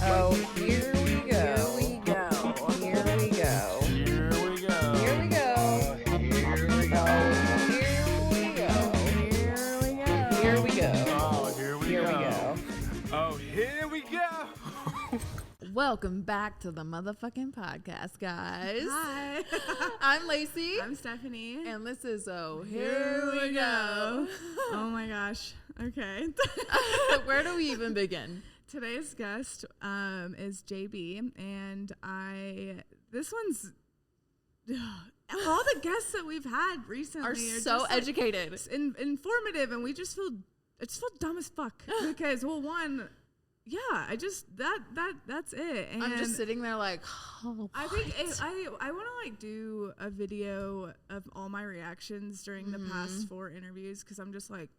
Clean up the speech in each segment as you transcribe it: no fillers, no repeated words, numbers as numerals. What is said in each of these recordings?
Oh, here we go. Here we go. Here we go. Here we go. Here we go. Here we go. Here we go. Here we go. Here we go. Oh, here we Here we go. go. Oh, here we go. Welcome back to the motherfucking podcast, guys. Hi. I'm Lacey. I'm Stephanie. And this is Here We Go. Oh my gosh. Okay. Where do we even begin? Today's guest is JB, and this one's all the guests that we've had recently Are are so just, educated. informative, and I just feel dumb as fuck because that's it. And I'm just sitting there like, oh, I think I want to like do a video of all my reactions during the past 4 interviews, because I'm just like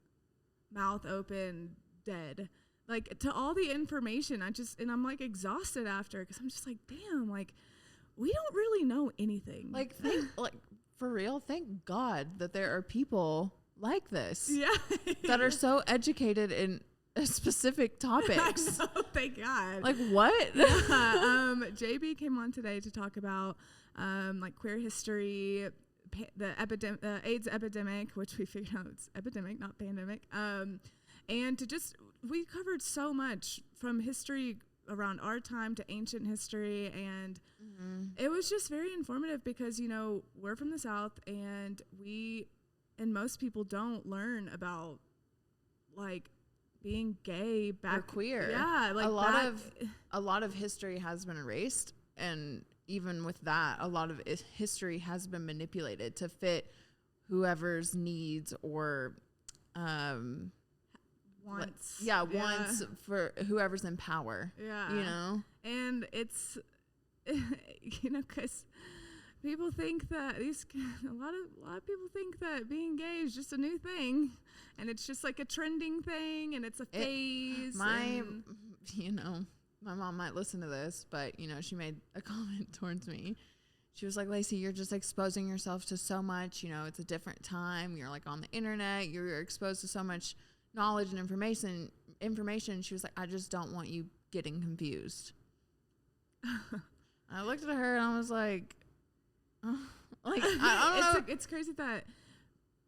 mouth open, dead, like to all the information. And I'm like exhausted after, because I'm just like, damn, like we don't really know anything. like for real, thank God that there are people like this that are so educated in specific topics. I know, thank God. Like what? JB came on today to talk about like queer history, the AIDS epidemic, which we figured out it's epidemic, not pandemic. And we covered so much from history around our time to ancient history, and it was just very informative because, you know, we're from the South, and most people don't learn about like being gay back or queer. Yeah, like a lot of history has been erased, and even with that, a lot of history has been manipulated to fit whoever's needs or wants for whoever's in power. Yeah, you know, and it's you know, because people think that a lot of people think that being gay is just a new thing, and it's just like a trending thing, and it's a phase. You know, my mom might listen to this, but you know, she made a comment towards me. She was like, Lacey, you're just exposing yourself to so much. You know, it's a different time. You're like on the internet. You're exposed to so much knowledge and information. She was like, I just don't want you getting confused. I looked at her and I was like, like, I don't know. It's crazy that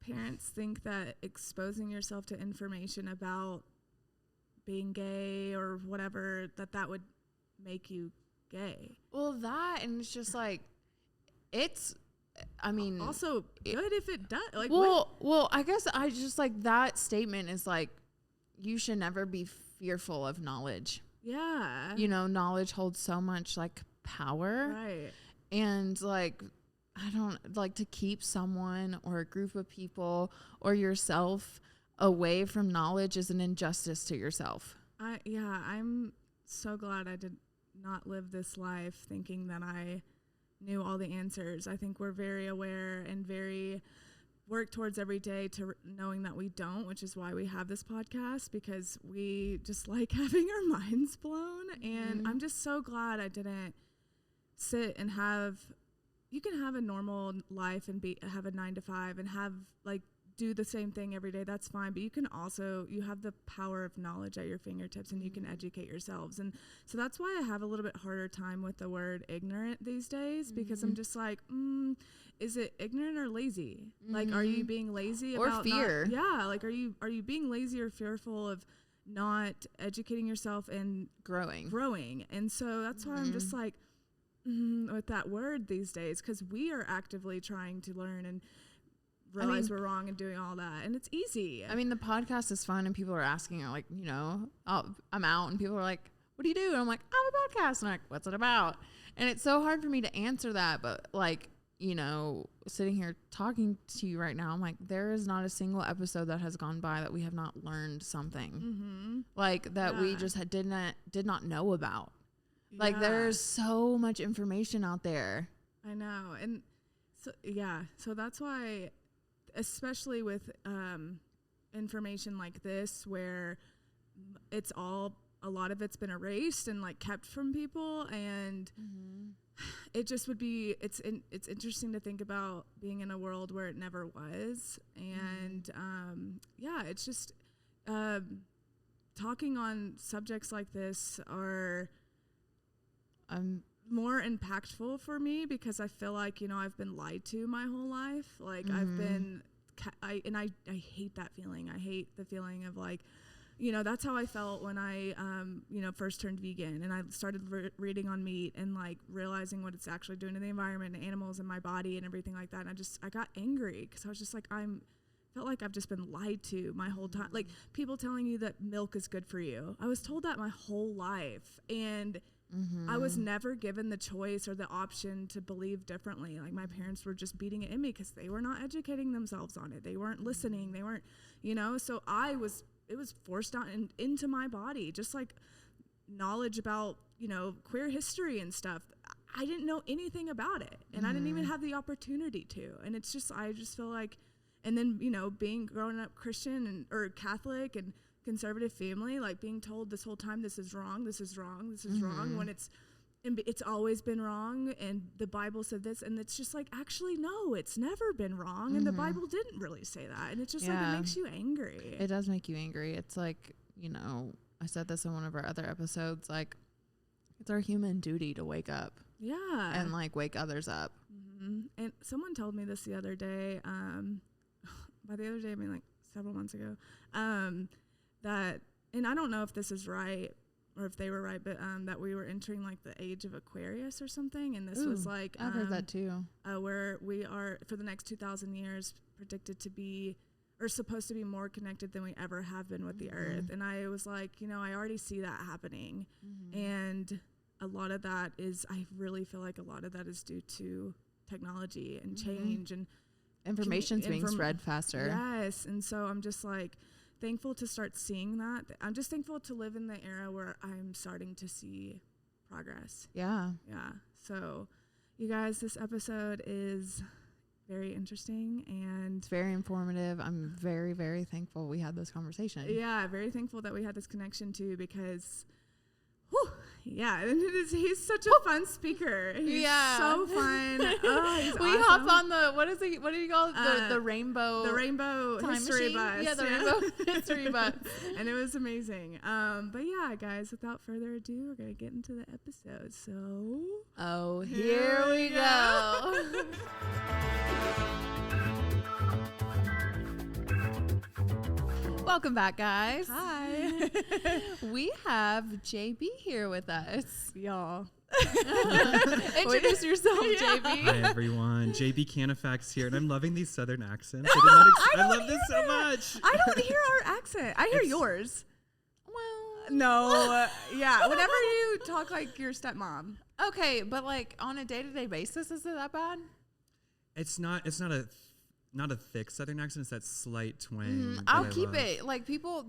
parents think that exposing yourself to information about being gay or whatever, that would make you gay. Well, that, and it's just like, I mean, also good if it does. Like, well, I guess I just like that statement is like, you should never be fearful of knowledge. Yeah. You know, knowledge holds so much like power. Right. And like, I don't like to keep someone or a group of people or yourself away from knowledge is an injustice to yourself. I'm so glad I did not live this life thinking that I knew all the answers. I think we're very aware and very work towards every day to knowing that we don't, which is why we have this podcast, because we just like having our minds blown. And I'm just so glad I didn't sit and you can have a normal life and have a 9 to 5 and have like do the same thing every day. That's fine. But you have the power of knowledge at your fingertips, and you can educate yourselves. And so that's why I have a little bit harder time with the word ignorant these days, because I'm just like, is it ignorant or lazy? Like, are you being lazy or about fear? Like, are you being lazy or fearful of not educating yourself and growing? And so that's why I'm just like, with that word these days, because we are actively trying to learn and realize we're wrong and doing all that, and it's easy. I mean, the podcast is fun, and people are asking, like, you know, I'm out, and people are like, what do you do? And I'm like, I'm a podcast. And I'm like, what's it about? And it's so hard for me to answer that, but like, you know, sitting here talking to you right now, I'm like, there is not a single episode that has gone by that we have not learned something like that we just did not know about. Like, there's so much information out there. I know. And so that's why, especially with information like this, where a lot of it's been erased and like kept from people, and it just would be, it's interesting to think about being in a world where it never was. And it's just talking on subjects like this are more impactful for me because I feel like, you know, I've been lied to my whole life. Like I've been, I hate that feeling. I hate the feeling of like, you know, that's how I felt when I, you know, first turned vegan and I started reading on meat and like realizing what it's actually doing to the environment and animals and my body and everything like that. And I got angry because I was just like, felt like I've just been lied to my whole time. Like people telling you that milk is good for you. I was told that my whole life. And I was never given the choice or the option to believe differently. Like my parents were just beating it in me because they were not educating themselves on it. They weren't listening. They weren't, you know, so it was forced out into my body, just like knowledge about, you know, queer history and stuff. I didn't know anything about it and I didn't even have the opportunity to. And it's just, I just feel like, and then, you know, growing up Christian or Catholic and conservative family, like being told this whole time, this is wrong, this is wrong, this is wrong, when it's always been wrong, and the Bible said this, and it's just like, actually, no, it's never been wrong, and the Bible didn't really say that, and it's just like, it makes you angry. It does make you angry. It's like, you know, I said this in one of our other episodes, like, it's our human duty to wake up. Yeah. And, like, wake others up. And someone told me this the other day, by the other day, I mean, like, several months ago, that, and I don't know if this is right, or if they were right, but that we were entering like the age of Aquarius or something, and this was like I've heard that too. Where we are for the next 2,000 years predicted to be, or supposed to be, more connected than we ever have been with the earth. And I was like, you know, I already see that happening, and a lot of that is, I really feel like a lot of that is due to technology and change and information's being spread faster. Yes, and so I'm just like thankful to start seeing that. I'm just thankful to live in the era where I'm starting to see progress. Yeah. Yeah. So, you guys, this episode is very interesting and it's very informative. I'm very, very thankful we had this conversation. Yeah, very thankful that we had this connection too, because yeah, and he's such a fun speaker. He's so fun. Oh, he's we awesome. hop on the, what do you call it? The rainbow. The rainbow time history machine? bus. Yeah, the rainbow history bus. And it was amazing. But yeah, guys, without further ado, we're going to get into the episode. So. Here we go. Welcome back, guys. Hi. We have JB here with us. Y'all. Introduce yourself, JB. Hi, everyone. JB Cannafax here, and I'm loving these southern accents. I love this so much. I don't hear our accent. I hear yours. Well, no. Yeah. Whenever you talk like your stepmom. okay, but like on a day-to-day basis, is it that bad? It's not a thick southern accent. It's that slight twang. that I'll I keep love. it. Like people,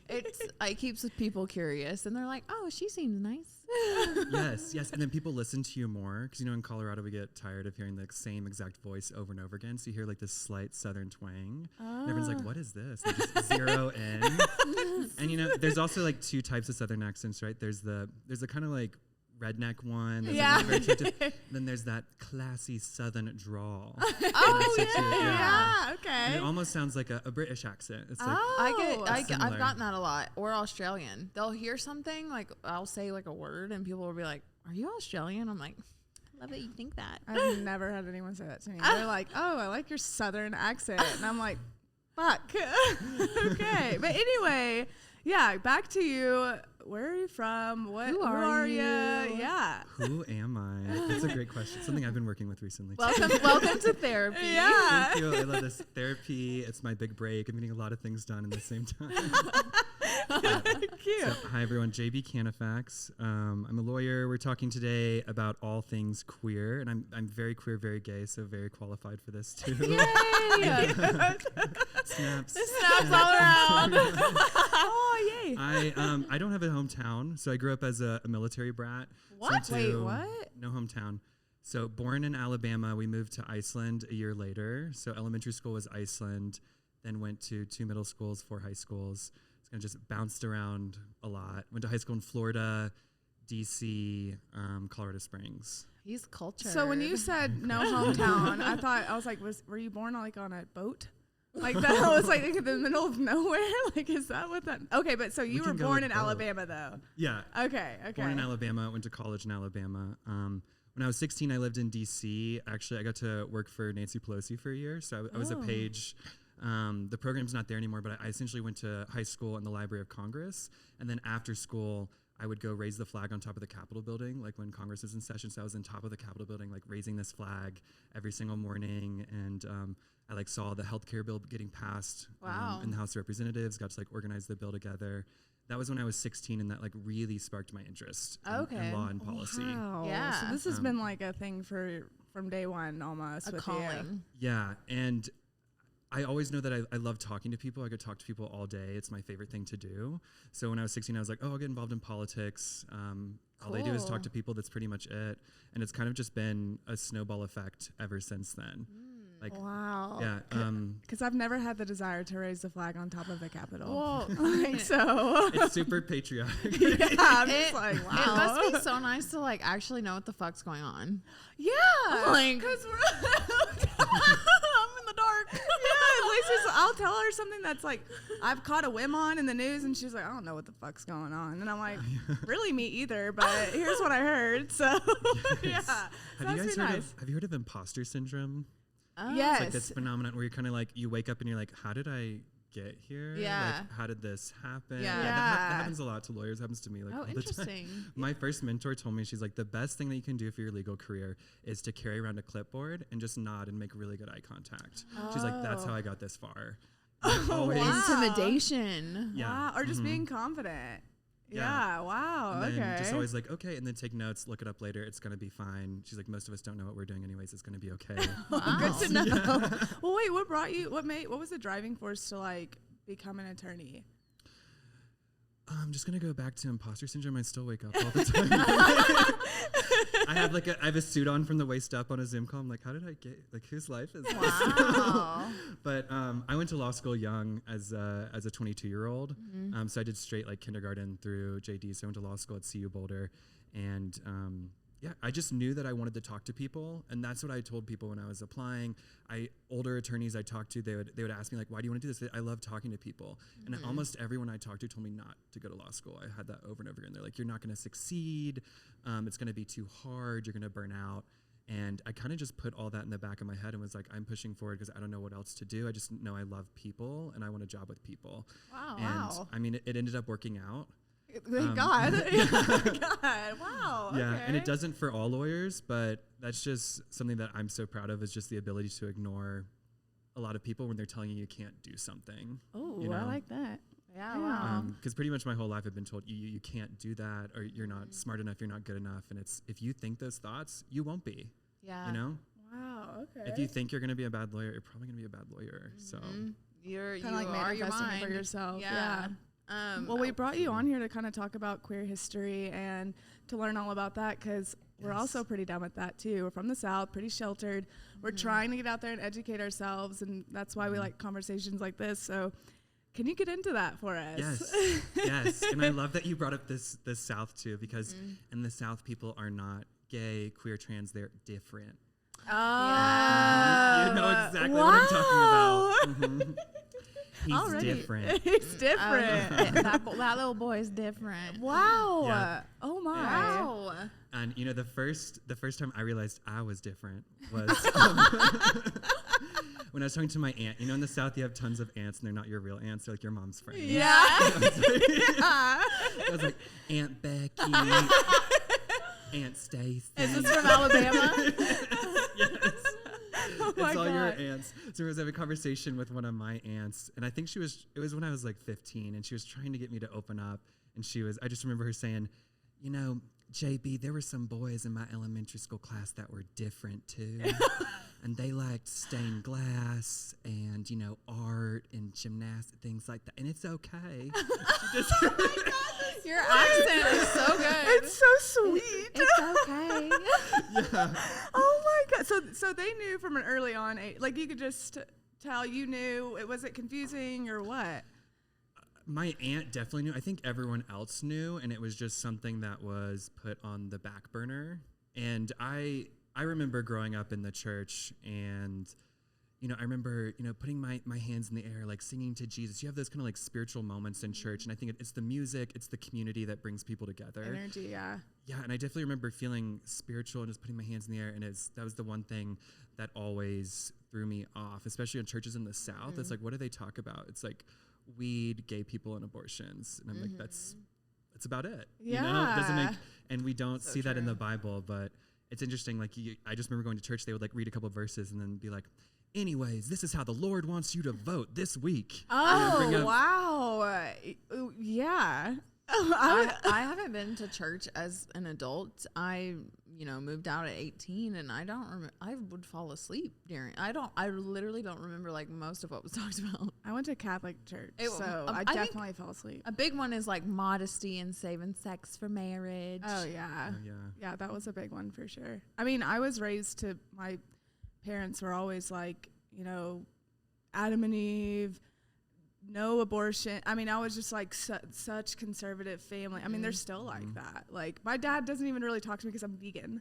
it keeps people curious, and they're like, "Oh, she seems nice." Yes. And then people listen to you more because, you know, in Colorado we get tired of hearing the same exact voice over and over again. So you hear like this slight southern twang. And everyone's like, "What is this?" And just zero in. And you know, there's also like two types of southern accents, right? There's the kind of like redneck one. Yeah. Very then there's that classy southern drawl. Oh Yeah. Okay. And it almost sounds like a British accent. It's like, I've similar. gotten that a lot. Or Australian. They'll hear something, like I'll say like a word and people will be like, "Are you Australian?" I'm like, "I love that you think that." I've never had anyone say that to me. They're like, "Oh, I like your southern accent." And I'm like, fuck. Okay. But anyway, yeah, back to you. Where are you from? Who are you? Yeah. Who am I? That's a great question. Something I've been working with recently. Welcome to therapy. Yeah. Thank you. I love this therapy. It's my big break. I'm getting a lot of things done at the same time. Cute. So, hi, everyone. JB Cannafax. I'm a lawyer. We're talking today about all things queer, and I'm very queer, very gay, so very qualified for this too. Yay! Snaps. Snaps all around. Oh, yay. I don't have a hometown, so I grew up as a military brat. What? So Wait, what? No hometown. So born in Alabama, we moved to Iceland a year later. So elementary school was Iceland, then went to 2 middle schools, 4 high schools. So kind of just bounced around a lot. Went to high school in Florida, DC, Colorado Springs. He's cultured. So when you said no hometown, I was like, were you born like on a boat? Like that was like in the middle of nowhere. Like, is that what that? Okay, but so you were can go born with in both. Alabama, though. Yeah. Okay. Born in Alabama, went to college in Alabama. When I was 16, I lived in D.C. Actually, I got to work for Nancy Pelosi for a year. So I was a page. The program's not there anymore, but I essentially went to high school in the Library of Congress. And then after school, I would go raise the flag on top of the Capitol building, like when Congress was in session. So I was on top of the Capitol building, like raising this flag every single morning. And I like saw the healthcare bill getting passed in the House of Representatives, got to like organize the bill together. That was when I was 16, and that like really sparked my interest in law and policy. Wow. Yeah. So this has been like a thing from day one almost. A with calling. Yeah, and I always know that I love talking to people. I could talk to people all day. It's my favorite thing to do. So when I was 16, I was like, oh, I'll get involved in politics. All I do is talk to people. That's pretty much it. And it's kind of just been a snowball effect ever since then. Like, Wow. Yeah. Because I've never had the desire to raise the flag on top of the Capitol. Well, Like, so. It's super patriotic. Yeah, I'm just like, wow. It must be so nice to like actually know what the fuck's going on. Yeah. Like- Because I'm in the dark. Yeah, at least I'll tell her something that's like, I've caught a whim on in the news, and she's like, I don't know what the fuck's going on. And I'm like, really, me either, but here's what I heard. So, yeah. So Have you that's guys been heard nice. have you heard of imposter syndrome? Yes. It's like this phenomenon where you're kind of like, you wake up and you're like, how did I get here? Yeah. Like, how did this happen? Yeah. That happens a lot to lawyers. Happens to me like Oh, all the time. interesting. My first mentor told me, she's like, the best thing that you can do for your legal career is to carry around a clipboard and just nod and make really good eye contact. She's like, that's how I got this far. Always, Intimidation. yeah. Wow. Or just being confident. Yeah. Wow. And then Okay. just always like, okay, and then take notes, look it up later. It's gonna be fine. She's like, most of us don't know what we're doing anyways. It's gonna be okay. Good to know. Well, wait. What brought you? What was the driving force to like become an attorney? I'm just gonna go back to imposter syndrome. I still wake up all the time. I have a suit on from the waist up on a Zoom call. I'm like, how did I get like whose life is this? Wow. But I went to law school young as a 22-year-old. So I did straight like kindergarten through JD. So I went to law school at CU Boulder, and yeah, I just knew that I wanted to talk to people, and that's what I told people when I was applying. Older attorneys I talked to, they would ask me like, why do you want to do this? I love talking to people, and almost everyone I talked to told me not to go to law school. I had that over and over again. They're like, you're not going to succeed. It's going to be too hard. You're going to burn out. And I kind of just put all that in the back of my head and was like, I'm pushing forward because I don't know what else to do. I just know I love people and I want a job with people. Wow. And I mean, it ended up working out. Thank God. God. Wow. Yeah, Okay. and it doesn't for all lawyers, but that's just something that I'm so proud of, is just the ability to ignore a lot of people when they're telling you can't do something. Oh, you know? I like that. Yeah. Wow. Because pretty much my whole life I've been told you can't do that, or you're not smart enough, you're not good enough. And it's, if you think those thoughts, you won't be. Yeah. You know? Wow. Okay. If you think you're going to be a bad lawyer, you're probably going to be a bad lawyer. So You kind of like are your manifesting it mind. for yourself. Yeah. Well, we brought you on here to kind of talk about queer history and to learn all about that, because we're also pretty down with that too. We're from the South, pretty sheltered. We're trying to get out there and educate ourselves, and that's why we like conversations like this. So can you get into that for us? Yes, yes. And I love that you brought up this South too, because in the South, people are not gay, queer, trans. They're different. Yeah. You know exactly what I'm talking about. Mhm. He's Already. different. He's different. that little boy is different. Wow. Yeah. Oh my. Wow. And you know, the first time I realized I was different was when I was talking to my aunt. You know, in the South, you have tons of aunts, and they're not your real aunts. They're like your mom's friends. Yeah. I was like, Aunt Becky, Aunt Stacy. Is this from Alabama? Yes. Oh my It's all your God. aunts. So I was having a conversation with one of my aunts, and I think it was when I was like 15, and she was trying to get me to open up, and I just remember her saying, you know, JB, there were some boys in my elementary school class that were different too. And they liked stained glass and, you know, art and gymnastics, things like that. And it's okay. Your accent is so good. It's so sweet. It's okay. Oh my God. So they knew from an early on age, like you could just tell you knew. Was it confusing or what? My aunt definitely knew. I think everyone else knew, and it was just something that was put on the back burner. And I remember growing up in the church, and I remember, putting my hands in the air, like singing to Jesus. You have those kind of like spiritual moments in church. And I think it's the music, it's the community that brings people together. Energy, yeah. Yeah, and I definitely remember feeling spiritual and just putting my hands in the air. And that was the one thing that always threw me off, especially in churches in the South. It's like, what do they talk about? It's like weed, gay people, and abortions. And I'm like, that's about it. Yeah. It doesn't make, and we don't So see that in true. the Bible, but it's interesting. Like, I just remember going to church, they would like read a couple of verses and then be like, anyways, this is how the Lord wants you to vote this week. Oh, wow. Yeah. I haven't been to church as an adult. I, moved out at 18, and I don't remember. I would fall asleep during. I literally don't remember like most of what was talked about. I went to Catholic church, so I I think definitely fell asleep. A big one is like modesty and saving sex for marriage. Oh, yeah. Yeah. Yeah, that was a big one for sure. I mean, I was raised to, my parents were always like, Adam and Eve, no abortion. I mean, I was just like such conservative family. I mean, they're still like that. Like, my dad doesn't even really talk to me because I'm vegan,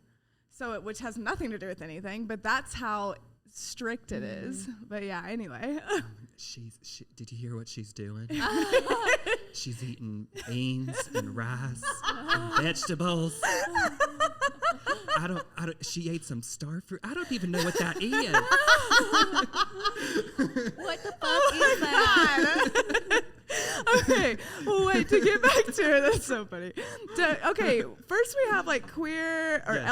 which has nothing to do with anything, but that's how strict it is. But yeah, anyway. Did you hear what she's doing? She's eating beans and rice and vegetables. She ate some star fruit. I don't even know what that is. What the fuck is that? Okay, well, wait, to get back to her, that's so funny. Okay, first we have like queer or Yes.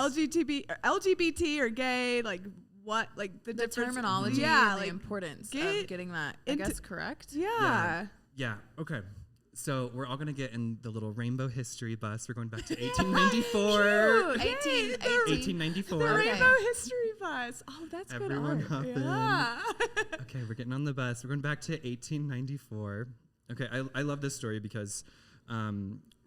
LGBT or gay, like what, like the The difference- terminology yeah, and the like, importance get of getting that, I into- guess, correct? yeah. Yeah. Okay. So we're all gonna get in the little rainbow history bus. We're going back to 1894. Cute. Yay, 1894. The Okay. Rainbow History Bus. Oh, that's Everyone good hop art. in. Yeah. Okay, we're getting on the bus. We're going back to 1894. Okay, I love this story because we're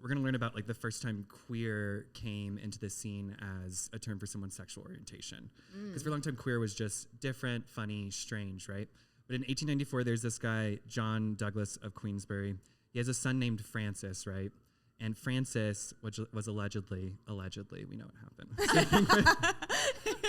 going to learn about like the first time queer came into the scene as a term for someone's sexual orientation. Because for a long time, queer was just different, funny, strange, right? But in 1894, there's this guy, John Douglas of Queensbury. He has a son named Francis, right? And Francis, which was allegedly, we know what happened,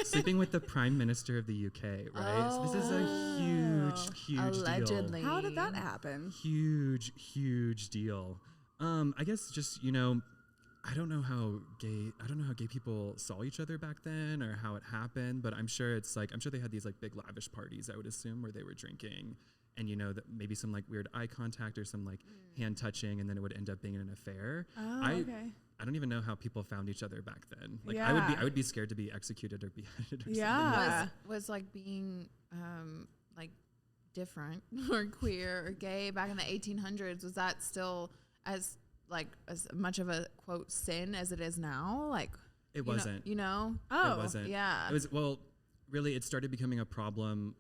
sleeping with the Prime Minister of the UK, right? So this is a huge Allegedly. How did that happen? deal. Huge deal. I guess just, I don't know how gay people saw each other back then or how it happened, but I'm sure they had these like big lavish parties, I would assume, where they were drinking and that maybe some like weird eye contact or some like hand touching, and then it would end up being an affair. Oh, okay. I don't even know how people found each other back then. Like Yeah. I would be scared to be executed or beheaded or Yeah. something. Was like being like different or queer or gay back in the 1800s, was that still as much of a quote sin as it is now? Like It wasn't. Oh, It wasn't. yeah. It was, really, it started becoming a problem,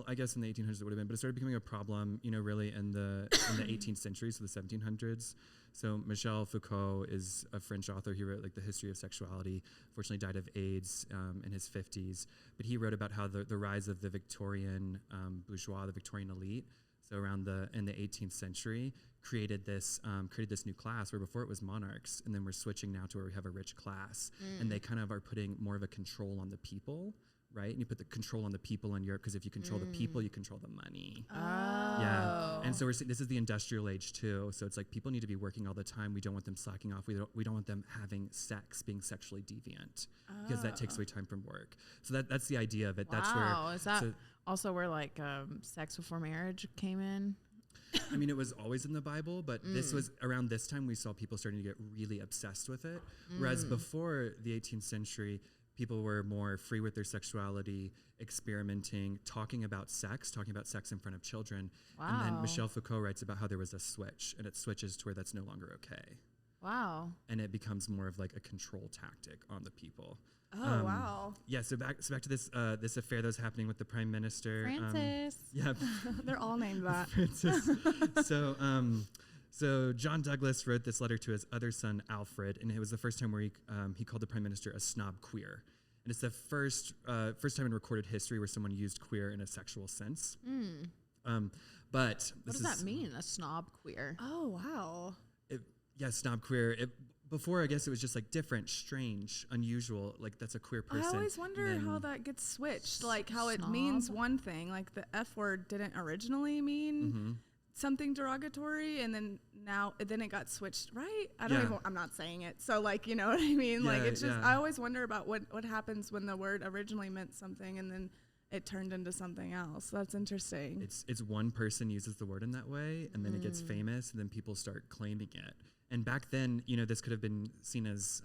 I guess in the 1800s it would have been, but it started becoming a problem, really in the 18th century, so the 1700s. So Michel Foucault is a French author. He wrote like the history of sexuality. Fortunately, died of AIDS in his 50s. But he wrote about how the rise of the Victorian bourgeois, the Victorian elite, so around in the 18th century, created this new class where before it was monarchs, and then we're switching now to where we have a rich class, and they kind of are putting more of a control on the people, right? And you put the control on the people in Europe because if you control the people, you control the money. Oh. Yeah, and so we're seeing this is the industrial age too. So it's like people need to be working all the time. We don't want them slacking off. We don't want them having sex, being sexually deviant, because that takes away time from work. So that's the idea of it. Wow. That's where Is that also where like sex before marriage came in? I mean, it was always in the Bible, but this was around this time we saw people starting to get really obsessed with it. Whereas before the 18th century, people were more free with their sexuality, experimenting, talking about sex in front of children. Wow. And then Michel Foucault writes about how there was a switch, and it switches to where that's no longer okay. Wow. And it becomes more of like a control tactic on the people. Oh, wow. Yeah, so back to this this affair that was happening with the Prime Minister. Francis. Yeah. They're all named that. Francis. So John Douglas wrote this letter to his other son, Alfred, and it was the first time where he called the Prime Minister a snob queer. And it's the first time in recorded history where someone used queer in a sexual sense. But What does that mean, a snob queer? Oh, wow. Snob queer. before, I guess it was just like different, strange, unusual. Like that's a queer person. I always wonder how that gets switched. Like how it means one thing. Like the F word didn't originally mean something derogatory, and then then it got switched, right? I don't even. I'm not saying it. So like, you know what I mean? Like it's just. I always wonder about what happens when the word originally meant something, and then it turned into something else. That's interesting. It's one person uses the word in that way, and then it gets famous, and then people start claiming it. And back then, you know, this could have been seen as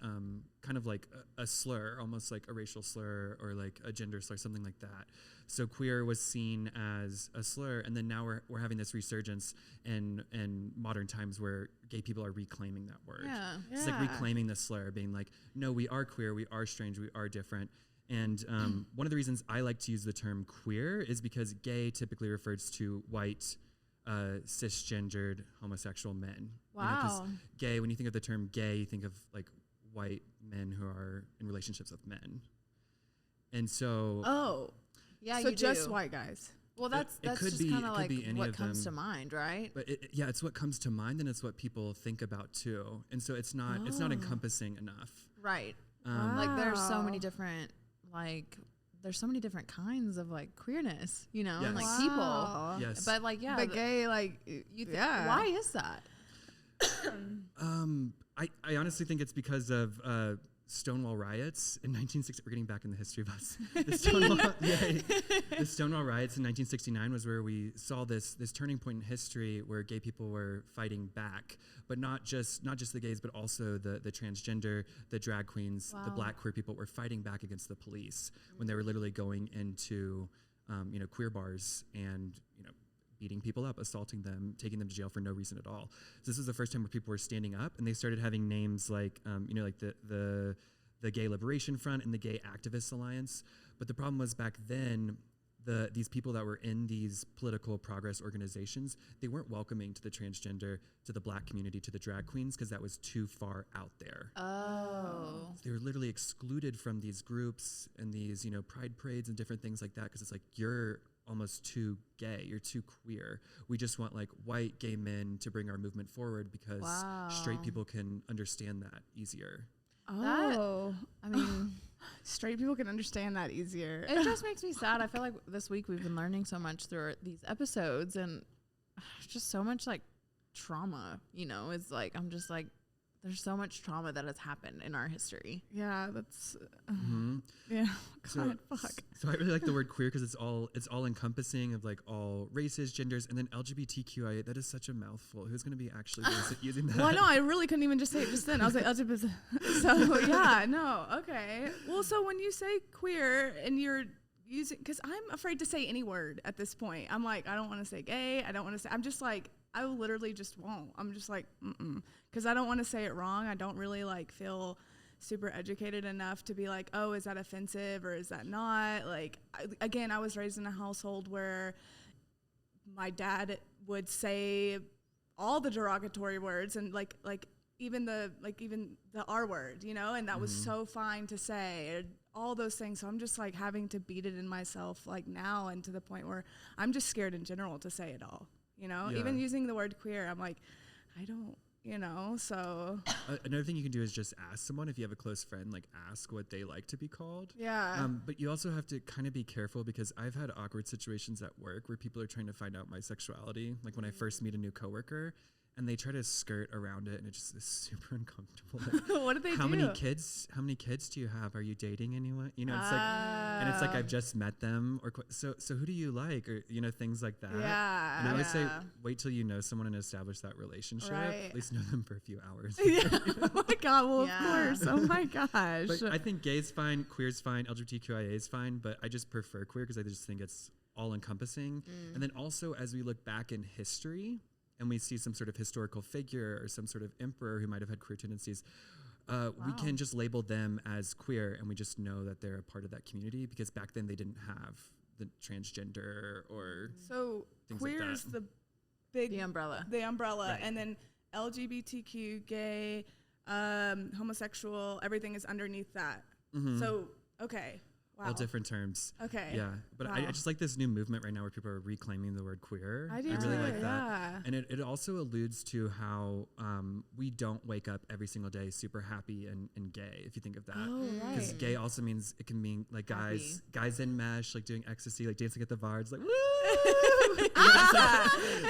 kind of like a slur, almost like a racial slur or like a gender slur, something like that. So queer was seen as a slur, and then now we're having this resurgence in modern times where gay people are reclaiming that word. It's like reclaiming the slur, being like, no, we are queer, we are strange, we are different. And one of the reasons I like to use the term queer is because gay typically refers to white, cisgendered homosexual men. Wow. You know, 'cause gay, when you think of the term gay, you think of like white men who are in relationships with men. And so So you just do. white guys. Well, that's could just be- kind it of could like be any what of comes them. to mind, right? But it's what comes to mind, and it's what people think about too. And so it's not encompassing enough. Right. Um, Like there's so many Wow. different there's so many different kinds of like queerness, you know, and Yes. like people. Yes. But like But gay, like, you yeah. why is that? I honestly think it's because of Stonewall Riots in 1960. We're getting back in the history of us. The Stonewall Riots in 1969 was where we saw this turning point in history where gay people were fighting back, but not just the gays, but also the transgender, the drag queens, the black queer people were fighting back against the police when they were literally going into queer bars and beating people up, assaulting them, taking them to jail for no reason at all. So this was the first time where people were standing up, and they started having names like, like the Gay Liberation Front and the Gay Activists Alliance. But the problem was back then, these people that were in these political progress organizations, they weren't welcoming to the transgender, to the black community, to the drag queens, because that was too far out there. Oh. They were literally excluded from these groups and these, pride parades and different things like that, because it's like, you're almost too gay, you're too queer. We just want like white gay men to bring our movement forward because straight people can understand that easier. Oh. I mean, Straight people can understand that easier. it just makes me sad. I feel like this week we've been learning so much through these episodes, and just so much like trauma, it's like, I'm just like, there's so much trauma that has happened in our history. Yeah, that's So, God, fuck. So I really like the word queer because it's all encompassing of like all races, genders, and then LGBTQIA. That is such a mouthful. Who's going to be actually using that? Well, I know, I really couldn't even just say it just then. I was like, LGBT. So yeah, no, okay. Well, so when you say queer and you're using, because I'm afraid to say any word at this point. I'm like, I don't want to say gay. I don't want to say. I'm just like, I literally just won't. I'm just like, because I don't want to say it wrong. I don't really like feel super educated enough to be like, oh, is that offensive or is that not? Like, I was raised in a household where my dad would say all the derogatory words and like even the R word, and that was so fine to say, and all those things. So I'm just like having to beat it in myself like now, and to the point where I'm just scared in general to say it all. Even using the word queer, I'm like, I don't, so. Another thing you can do is just ask someone, if you have a close friend, like ask what they like to be called. Yeah. But you also have to kind of be careful, because I've had awkward situations at work where people are trying to find out my sexuality. Like when I first meet a new coworker, and they try to skirt around it, and it just is super uncomfortable. Like, What did they do? How many kids do you have? Are you dating anyone? It's like, and it's like I've just met them, or so who do you like, or things like that. Yeah. And I always say, wait till you know someone and establish that relationship. Right. At least know them for a few hours. Yeah. Oh my God. Well, Yeah. of course. Oh my gosh. But I think gay's fine, queer's fine, LGBTQIA is fine, but I just prefer queer because I just think it's all encompassing. And then also, as we look back in history, and we see some sort of historical figure or some sort of emperor who might have had queer tendencies, we can just label them as queer, and we just know that they're a part of that community, because back then they didn't have the transgender or So things queer like is that. The umbrella. umbrella, Right. and then LGBTQ, gay, homosexual, everything is underneath that. So, okay. all different terms. Okay. Yeah, but I just like this new movement right now where people are reclaiming the word queer. I do really too, like that. yeah. And it also alludes to how we don't wake up every single day super happy and gay, if you think of that. Oh, right. Because gay also means it can mean like guys in mesh, like doing ecstasy, like dancing at the bars, like woo!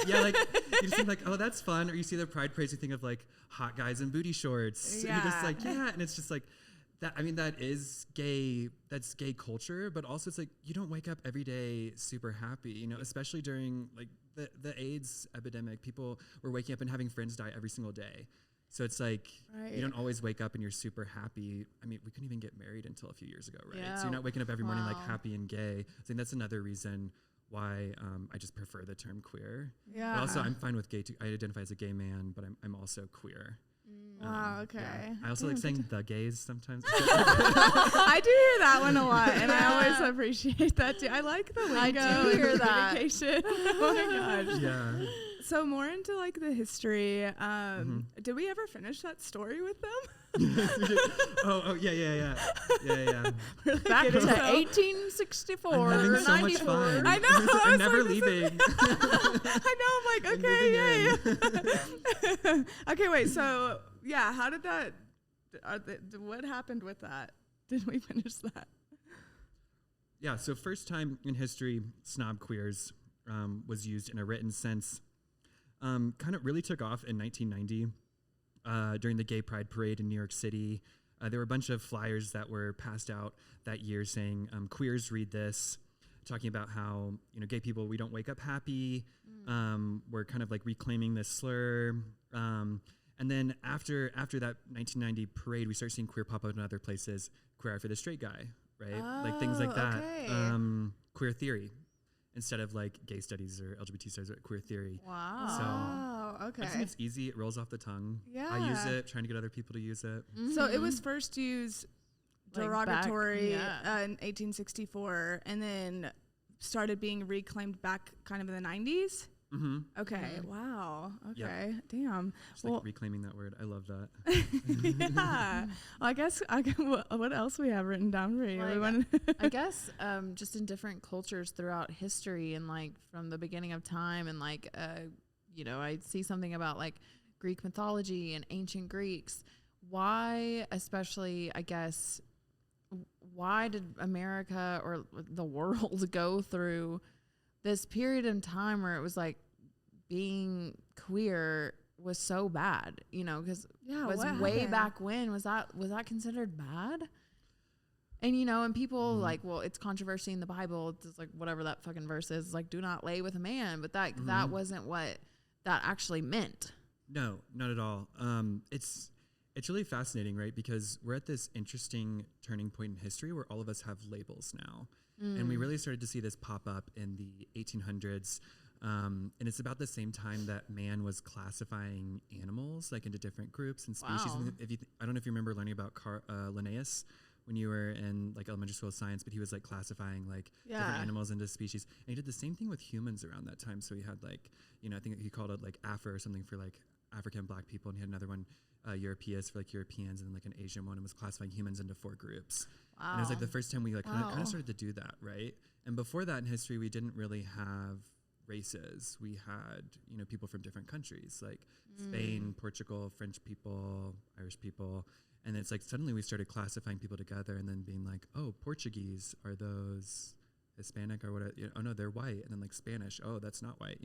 Yeah, like you just think like, oh, that's fun. Or you see the pride parades, you think of like hot guys in booty shorts. Yeah. And you're just like, yeah, and it's just like that. I mean, that is gay. That's gay culture, but also it's like you don't wake up every day super happy. You know, especially during like the AIDS epidemic, people were waking up and having friends die every single day. So it's like you don't always wake up and you're super happy. I mean, we couldn't even get married until a few years ago, right? Yeah. So you're not waking up every morning like happy and gay. I think that's another reason why I just prefer the term queer. Yeah. But also, I'm fine with gay too. I identify as a gay man, but I'm also queer. Wow, okay. Yeah. I also like saying the gays sometimes. I do hear that one a lot, and I always appreciate that too. I like the lingo. I do and hear the that. communication. Oh my gosh. Yeah. So more into like the history. Did we ever finish that story with them? oh yeah. Back to So- 1864 I'm having or so much 94. fun. I know, I was I'm never like, this leaving. I know. I'm like, okay, yay. Okay, wait. So yeah, how did that? What happened with that? Did we finish that? Yeah. So first time in history, snob queers was used in a written sense. Kind of really took off in 1990 during the Gay Pride Parade in New York City. There were a bunch of flyers that were passed out that year saying, queers read this, talking about how, gay people, we don't wake up happy. We're kind of like reclaiming this slur. And then after that 1990 parade, we start seeing queer pop up in other places, queer art for the straight guy, right? Like things like that. okay. Queer theory. Instead of like gay studies or LGBT studies, or queer theory. Wow. Oh, okay. I think it's easy. It rolls off the tongue. Yeah. I use it, trying to get other people to use it. So it was first used Like derogatory back- in 1864, and then started being reclaimed back kind of in the 90s. Mm-hmm. Okay. Wow. Yep. Okay. Damn. Just like reclaiming that word. I love that. Yeah. Well, I guess what else we have written down for you? Like, I guess just in different cultures throughout history and like from the beginning of time and like I see something about like Greek mythology and ancient Greeks. Why, especially, I guess, why did America or the world go through this period in time where it was like being queer was so bad, because was way happened? back when was that considered bad? And and people like, well, it's controversy in the Bible. It's like whatever that fucking verse is, like, do not lay with a man, but that wasn't what that actually meant. No, not at all. It's really fascinating, right? Because we're at this interesting turning point in history where all of us have labels now. And we really started to see this pop up in the 1800s. And it's about the same time that man was classifying animals like into different groups and species. Wow. And I don't know if you remember learning about Linnaeus when you were in like elementary school science, but he was like classifying like different animals into species. And he did the same thing with humans around that time. So he had like, I think he called it like Afro or something for like African black people. And he had another one, Europeus for like Europeans, and then like an Asian one, and was classifying humans into 4 groups. And it was like the first time we like kind of started to do that, right? And before that in history, we didn't really have races. We had, people from different countries like Spain, Portugal, French people, Irish people. And it's like suddenly we started classifying people together and then being like, oh, Portuguese, are those Hispanic or what? Oh no, they're white. And then like Spanish, oh, that's not white.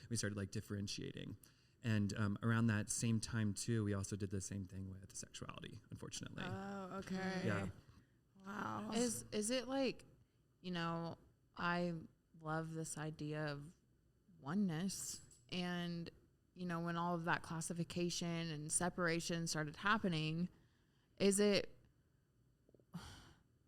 We started like differentiating. And around that same time too, we also did the same thing with sexuality, unfortunately. Oh, okay. Yeah. Wow. Is it like, I love this idea of oneness, and when all of that classification and separation started happening,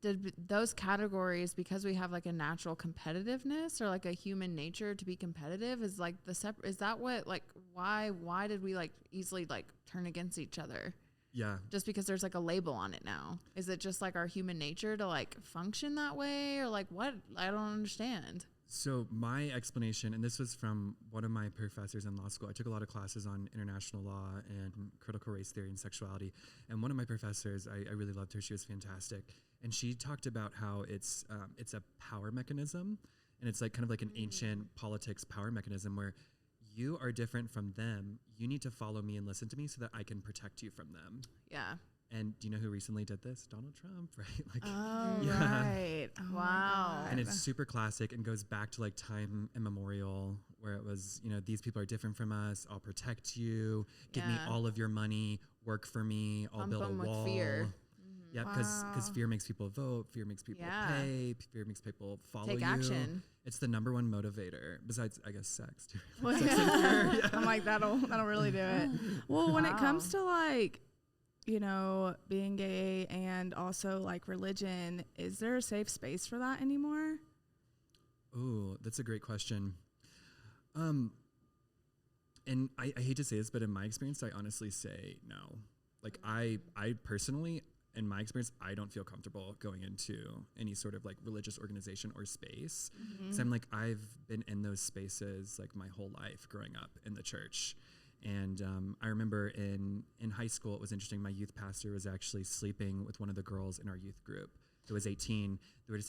did those categories, because we have like a natural competitiveness or like a human nature to be competitive, is like is that what, like, why did we like easily like turn against each other? Yeah. Just because there's like a label on it now? Is it just like our human nature to like function that way, or like what? I don't understand. So my explanation, and this was from one of my professors in law school. I took a lot of classes on international law and critical race theory and sexuality. And one of my professors, I really loved her. She was fantastic. And she talked about how it's a power mechanism. And it's like kind of like an ancient politics power mechanism where you are different from them. You need to follow me and listen to me so that I can protect you from them. Yeah. And do you know who recently did this? Donald Trump, right? Like, Right. Oh Wow. and it's super classic and goes back to like time immemorial where it was, these people are different from us. I'll protect you. Give me all of your money. Work for me. I'll Pump build a 'em with wall. fear. Yeah, because fear makes people vote. Fear makes people pay. Fear makes people follow Take you. action. It's the number one motivator besides, I guess, sex too. Well, Sex and fear, yeah. I'm like, that'll really do it. Well, when it comes to like, being gay and also like religion, is there a safe space for that anymore? Ooh, that's a great question. And I hate to say this, but in my experience, I honestly say no. Like I personally, in my experience, I don't feel comfortable going into any sort of like religious organization or space. So I'm like, I've been in those spaces like my whole life growing up in the church. And I remember in high school, it was interesting. My youth pastor was actually sleeping with one of the girls in our youth group who was 18.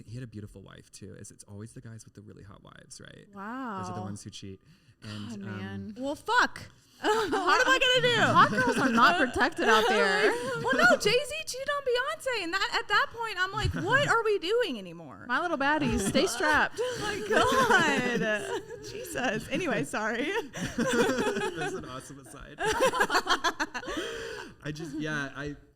He had a beautiful wife too. It's always the guys with the really hot wives, right? Wow. Those are the ones who cheat. And God, man. Well, fuck. What am I gonna do? Hot girls are not protected out there. Well, no, Jay-Z cheated on Beyonce, and at that point, I'm like, what are we doing anime? My little baddies, stay strapped. My God. Jesus. Anyway, sorry. That's an awesome aside.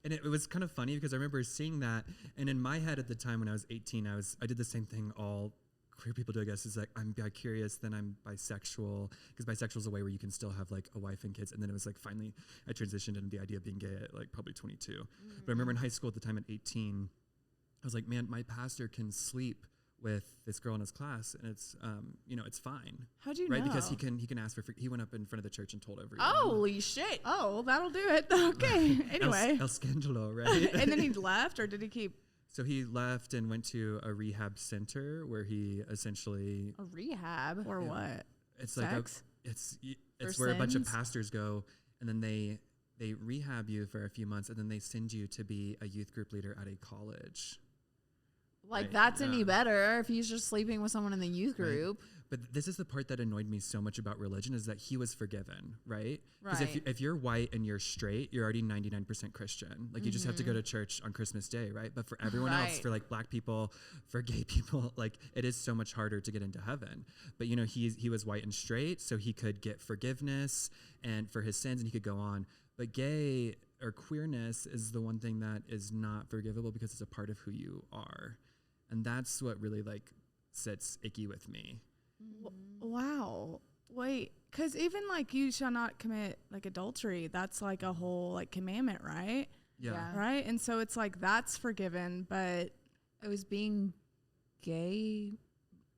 And it was kind of funny because I remember seeing that, and in my head at the time when I was 18, I did the same thing all queer people do, I guess, is like I'm bi-curious, then I'm bisexual, because bisexual is a way where you can still have like a wife and kids, and then it was like finally I transitioned into the idea of being gay at like probably 22. But I remember in high school at the time at 18, I was like, man, my pastor can sleep with this girl in his class, and it's it's fine. How'd you know? Right, because he can ask for he went up in front of the church and told everyone. Holy shit. Oh, well, that'll do it. Okay. Anyway. El Scandalo, right? And then he left, or did he keep? So he left and went to a rehab center where he essentially A rehab? Or what? it's Sex? like it's For where a bunch of sins? pastors go, and then they rehab you for a few months, and then they send you to be a youth group leader at a college. Like, Right, that's any yeah. better if he's just sleeping with someone in the youth Right. group. But this is the part that annoyed me so much about religion, is that he was forgiven, right? Because Right. if you're white and you're straight, you're already 99% Christian. Like you just have to go to church on Christmas Day, right? But for everyone else, Right. for like black people, for gay people, like it is so much harder to get into heaven. But he was white and straight, so he could get forgiveness and for his sins, and he could go on. But gay or queerness is the one thing that is not forgivable because it's a part of who you are. And that's what really like sits icky with me. Wow. Wait, because even like you shall not commit like adultery, that's like a whole like commandment, right? Yeah. Right. And so it's like that's forgiven, but It was being gay,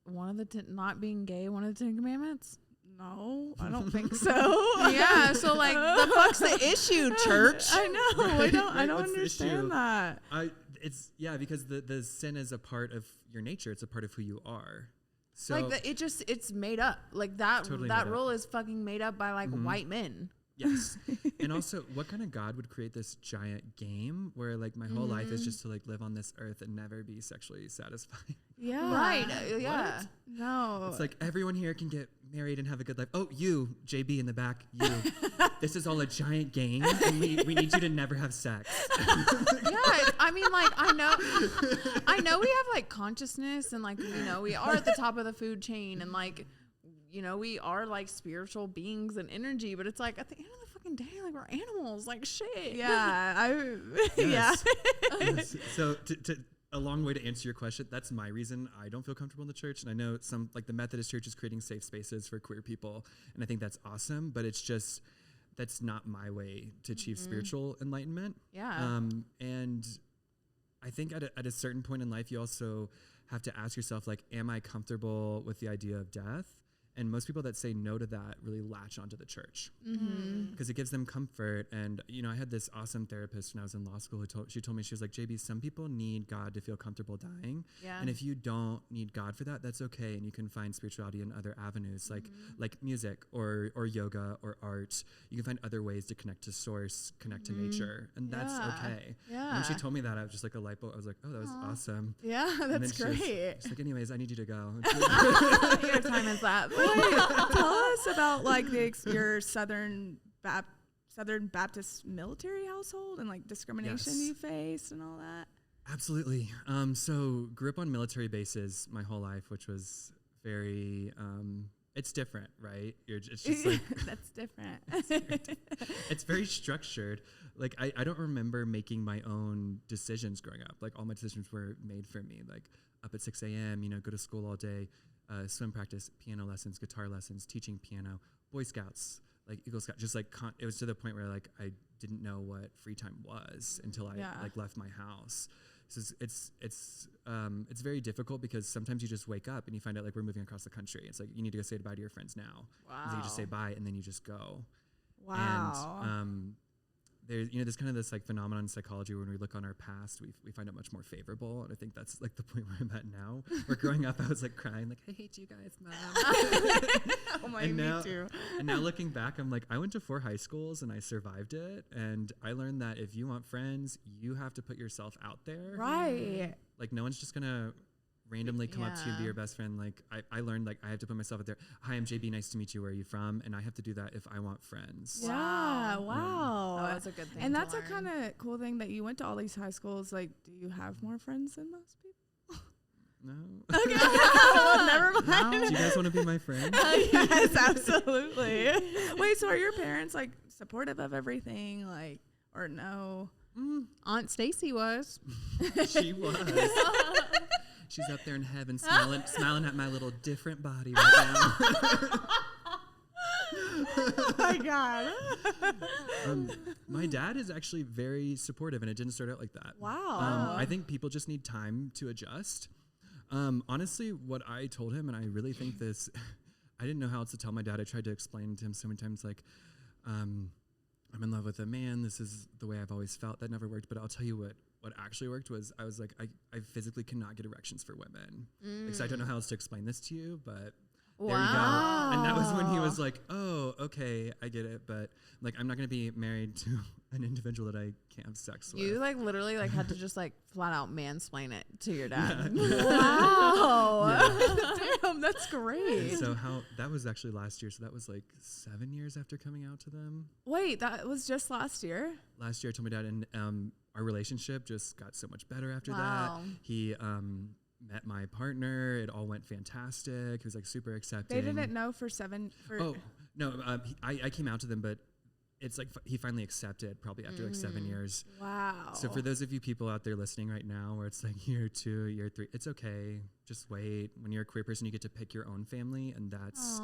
not being gay, one of the 10 commandments? no, I don't think so. Yeah, so like, the fuck's the issue, church? I know. I don't What's the understand issue? that. Because the sin is a part of your nature. It's a part of who you are. So Like, it's made up. Like, that Totally that made up. rule is fucking made up by, like, white men. yes. And also, what kind of God would create this giant game where like my whole life is just to like live on this earth and never be sexually satisfied? Yeah. Right, yeah. No. It's like everyone here can get married and have a good life. Oh, you, JB in the back, you. This is all a giant game, and we need you to never have sex. Yeah, I mean, like, I know we have, like, consciousness, and, like, we are at the top of the food chain, and, like, we are, like, spiritual beings and energy, but it's like, at the end of the fucking day, like, we're animals, like, shit. yeah. Yes. Yes. So to a long way to answer your question, that's my reason I don't feel comfortable in the church. And I know some, like the Methodist Church is creating safe spaces for queer people, and I think that's awesome, but it's just, that's not my way to achieve spiritual enlightenment. Yeah. And I think at a certain point in life, you also have to ask yourself, like, am I comfortable with the idea of death? And most people that say no to that really latch onto the church Mm-hmm. because it gives them comfort. And, you know, I had this awesome therapist when I was in law school she told me, she was like, JB, some people need God to feel comfortable dying. Yeah. And if you don't need God for that, that's okay. And you can find spirituality in other avenues like music or yoga or art. You can find other ways to connect to source, connect to nature. And that's okay. Yeah. And when she told me that, I was just like a light bulb. I was like, oh, that was awesome. Yeah, And then that's she was- great. She's like, anyways, I need you to go. Your time is up. Tell us about like your Southern Baptist military household and like discrimination Yes. you faced and all that. Absolutely. So grew up on military bases my whole life, which was very, it's different, right? It's just like, That's different. it's very structured. Like I don't remember making my own decisions growing up. Like all my decisions were made for me, like up at 6 a.m., you know, go to school all day, swim practice, piano lessons, guitar lessons, teaching piano, Boy Scouts, like Eagle Scout, just like it was to the point where like I didn't know what free time was until I like left my house. So it's very difficult because sometimes you just wake up and you find out like we're moving across the country. It's like you need to go say goodbye to your friends now. Wow. And so you just say bye and then you just go. Wow. And there's kind of this like phenomenon in psychology where when we look on our past, we find it much more favorable. And I think that's like the point where I'm at now. Where growing up, I was like crying, like, I hate you guys, Mom. Oh my, and me now, too. And now looking back, I'm like, I went to 4 high schools and I survived it. And I learned that if you want friends, you have to put yourself out there. Right. Like no one's just gonna randomly come up to you and be your best friend. Like I learned like I have to put myself out there. Hi, I'm JB. Nice to meet you. Where are you from? And I have to do that if I want friends. Yeah. Wow. Oh, that's a good thing. And to that's a learn. kind of cool thing that you went to all these high schools. Like, do you have more friends than most people? No. Okay. Well, never mind. Do you guys want to be my friend? Yes, absolutely. Wait, so are your parents like supportive of everything, like, or no? Aunt Stacy was. She was. She's up there in heaven smiling at my little different body right now. Oh my God. My dad is actually very supportive, and it didn't start out like that. Wow. I think people just need time to adjust. Honestly, what I told him, and I really think this, I didn't know how else to tell my dad. I tried to explain to him so many times, like, I'm in love with a man. This is the way I've always felt. That never worked. But I'll tell you what actually worked was I was like, I physically cannot get erections for women. Like, so I don't know how else to explain this to you, but there you go. And that was when he was like, oh, okay, I get it. But like, I'm not going to be married to an individual that I can't have sex with. You like literally like had to just like flat out mansplain it to your dad. Wow. Damn, that's great. And so that was actually last year. So that was like 7 years after coming out to them. Wait, that was just last year? Last year I told my dad, and our relationship just got so much better after Wow. that. He met my partner. It all went fantastic. He was like super accepting. They didn't know for 7 for Oh, no, I came out to them, but it's like he finally accepted probably after like 7 years. Wow. So for those of you people out there listening right now where it's like year 2, year 3, it's okay. Just wait. When you're a queer person, you get to pick your own family, and that's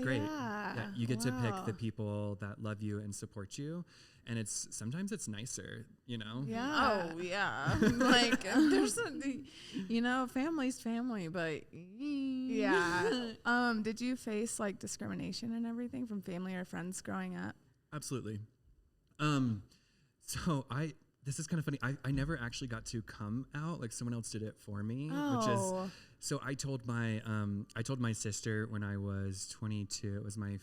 great. Yeah. You get to pick Wow. the people that love you and support you. And sometimes it's nicer, you know? Yeah. Oh yeah, like there's family's family, but Yeah. Did you face like discrimination and everything from family or friends growing up? Absolutely. So this is kind of funny. I never actually got to come out. Like someone else did it for me, which is, so I told my sister when I was 22, it was my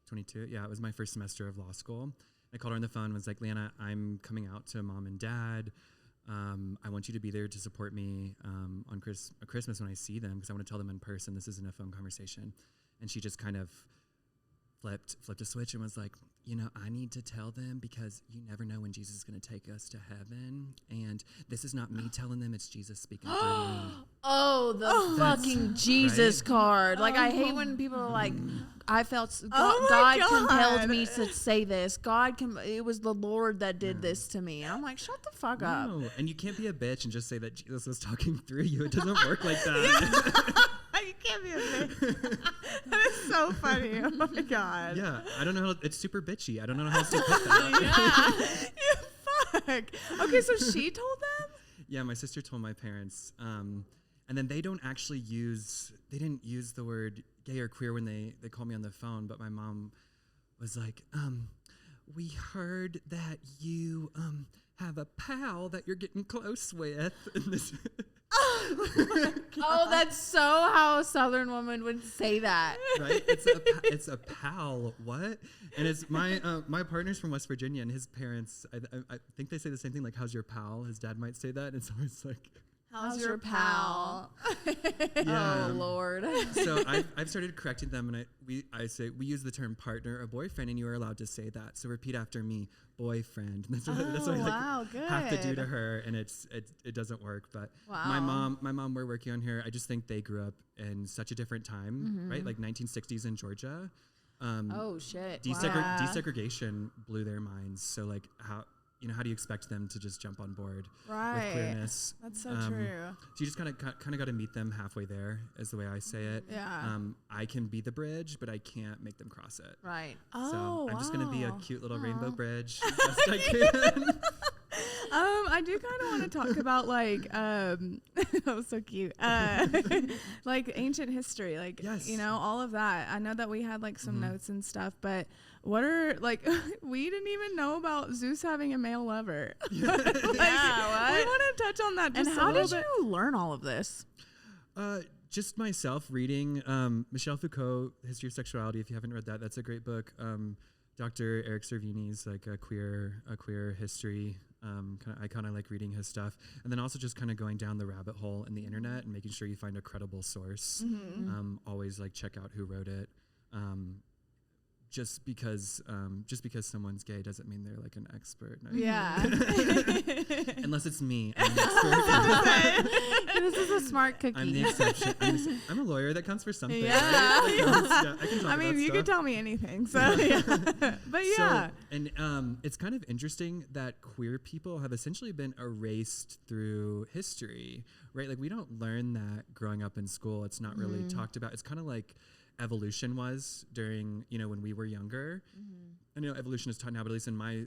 22. Yeah. It was my first semester of law school. I called her on the phone and was like, Leanna, I'm coming out to Mom and Dad. I want you to be there to support me on Christmas when I see them, because I want to tell them in person. This isn't a phone conversation. And she just kind of flipped a switch and was like, I need to tell them, because you never know when Jesus is going to take us to heaven. And this is not me telling them, it's Jesus speaking through me. oh, the fucking Jesus right? card. Like I hate when people are like, I felt Oh my God God. compelled me to say this. It was the Lord that did this to me. And I'm like, shut the fuck up. No, and you can't be a bitch and just say that Jesus was talking through you. It doesn't work like that. You can't be a bitch. That is so funny. Oh my God. Yeah, I don't know. It's super bitchy. I don't know how else to put that. You fuck. Okay, so she told them? Yeah, my sister told my parents, and then they didn't use the word gay or queer when they call me on the phone, but my mom was like, we heard that you have a pal that you're getting close with. And this Oh, that's so how a Southern woman would say that. right? It's a pal. What? And it's my partner's from West Virginia, and his parents, I think they say the same thing, like, how's your pal? His dad might say that. And it's always like, How's your pal? Yeah. Oh, Lord. So I've started correcting them, and I say we use the term partner or boyfriend, and you are allowed to say that. So repeat after me, boyfriend. That's what I have to do to her, and it doesn't work. But my mom, we're working on her. I just think they grew up in such a different time, right? Like 1960s in Georgia. Oh shit! Desegregation blew their minds. So like how do you expect them to just jump on board with queerness? That's so true. So you just kind of got to meet them halfway there, is the way I say it. Yeah. I can be the bridge, but I can't make them cross it. Right. So I'm just gonna be a cute little rainbow bridge as best I can. I do kind of want to talk about like that was so cute. Like ancient history, like Yes. all of that. I know that we had like some notes and stuff, but what are like we didn't even know about Zeus having a male lover. Yeah, what? We want to touch on that just And a how little did bit. you learn all of this? Just myself reading Michel Foucault, History of Sexuality. If you haven't read that, that's a great book. Dr. Eric Servini's like a queer history. I kind of like reading his stuff, and then also just kind of going down the rabbit hole in the internet and making sure you find a credible source. Always like check out who wrote it. Just because someone's gay doesn't mean they're like an expert. No. Yeah. Unless it's me. I'm an expert. This is a smart cookie. I'm the exception. I'm a lawyer. That counts for something. Yeah. Right? I can talk I mean, about you stuff. could tell me anything. So yeah. But yeah. So, and it's kind of interesting that queer people have essentially been erased through history, right? Like we don't learn that growing up in school. It's not really talked about. It's kind of like evolution was during, when we were younger. I know evolution is taught now, but at least in my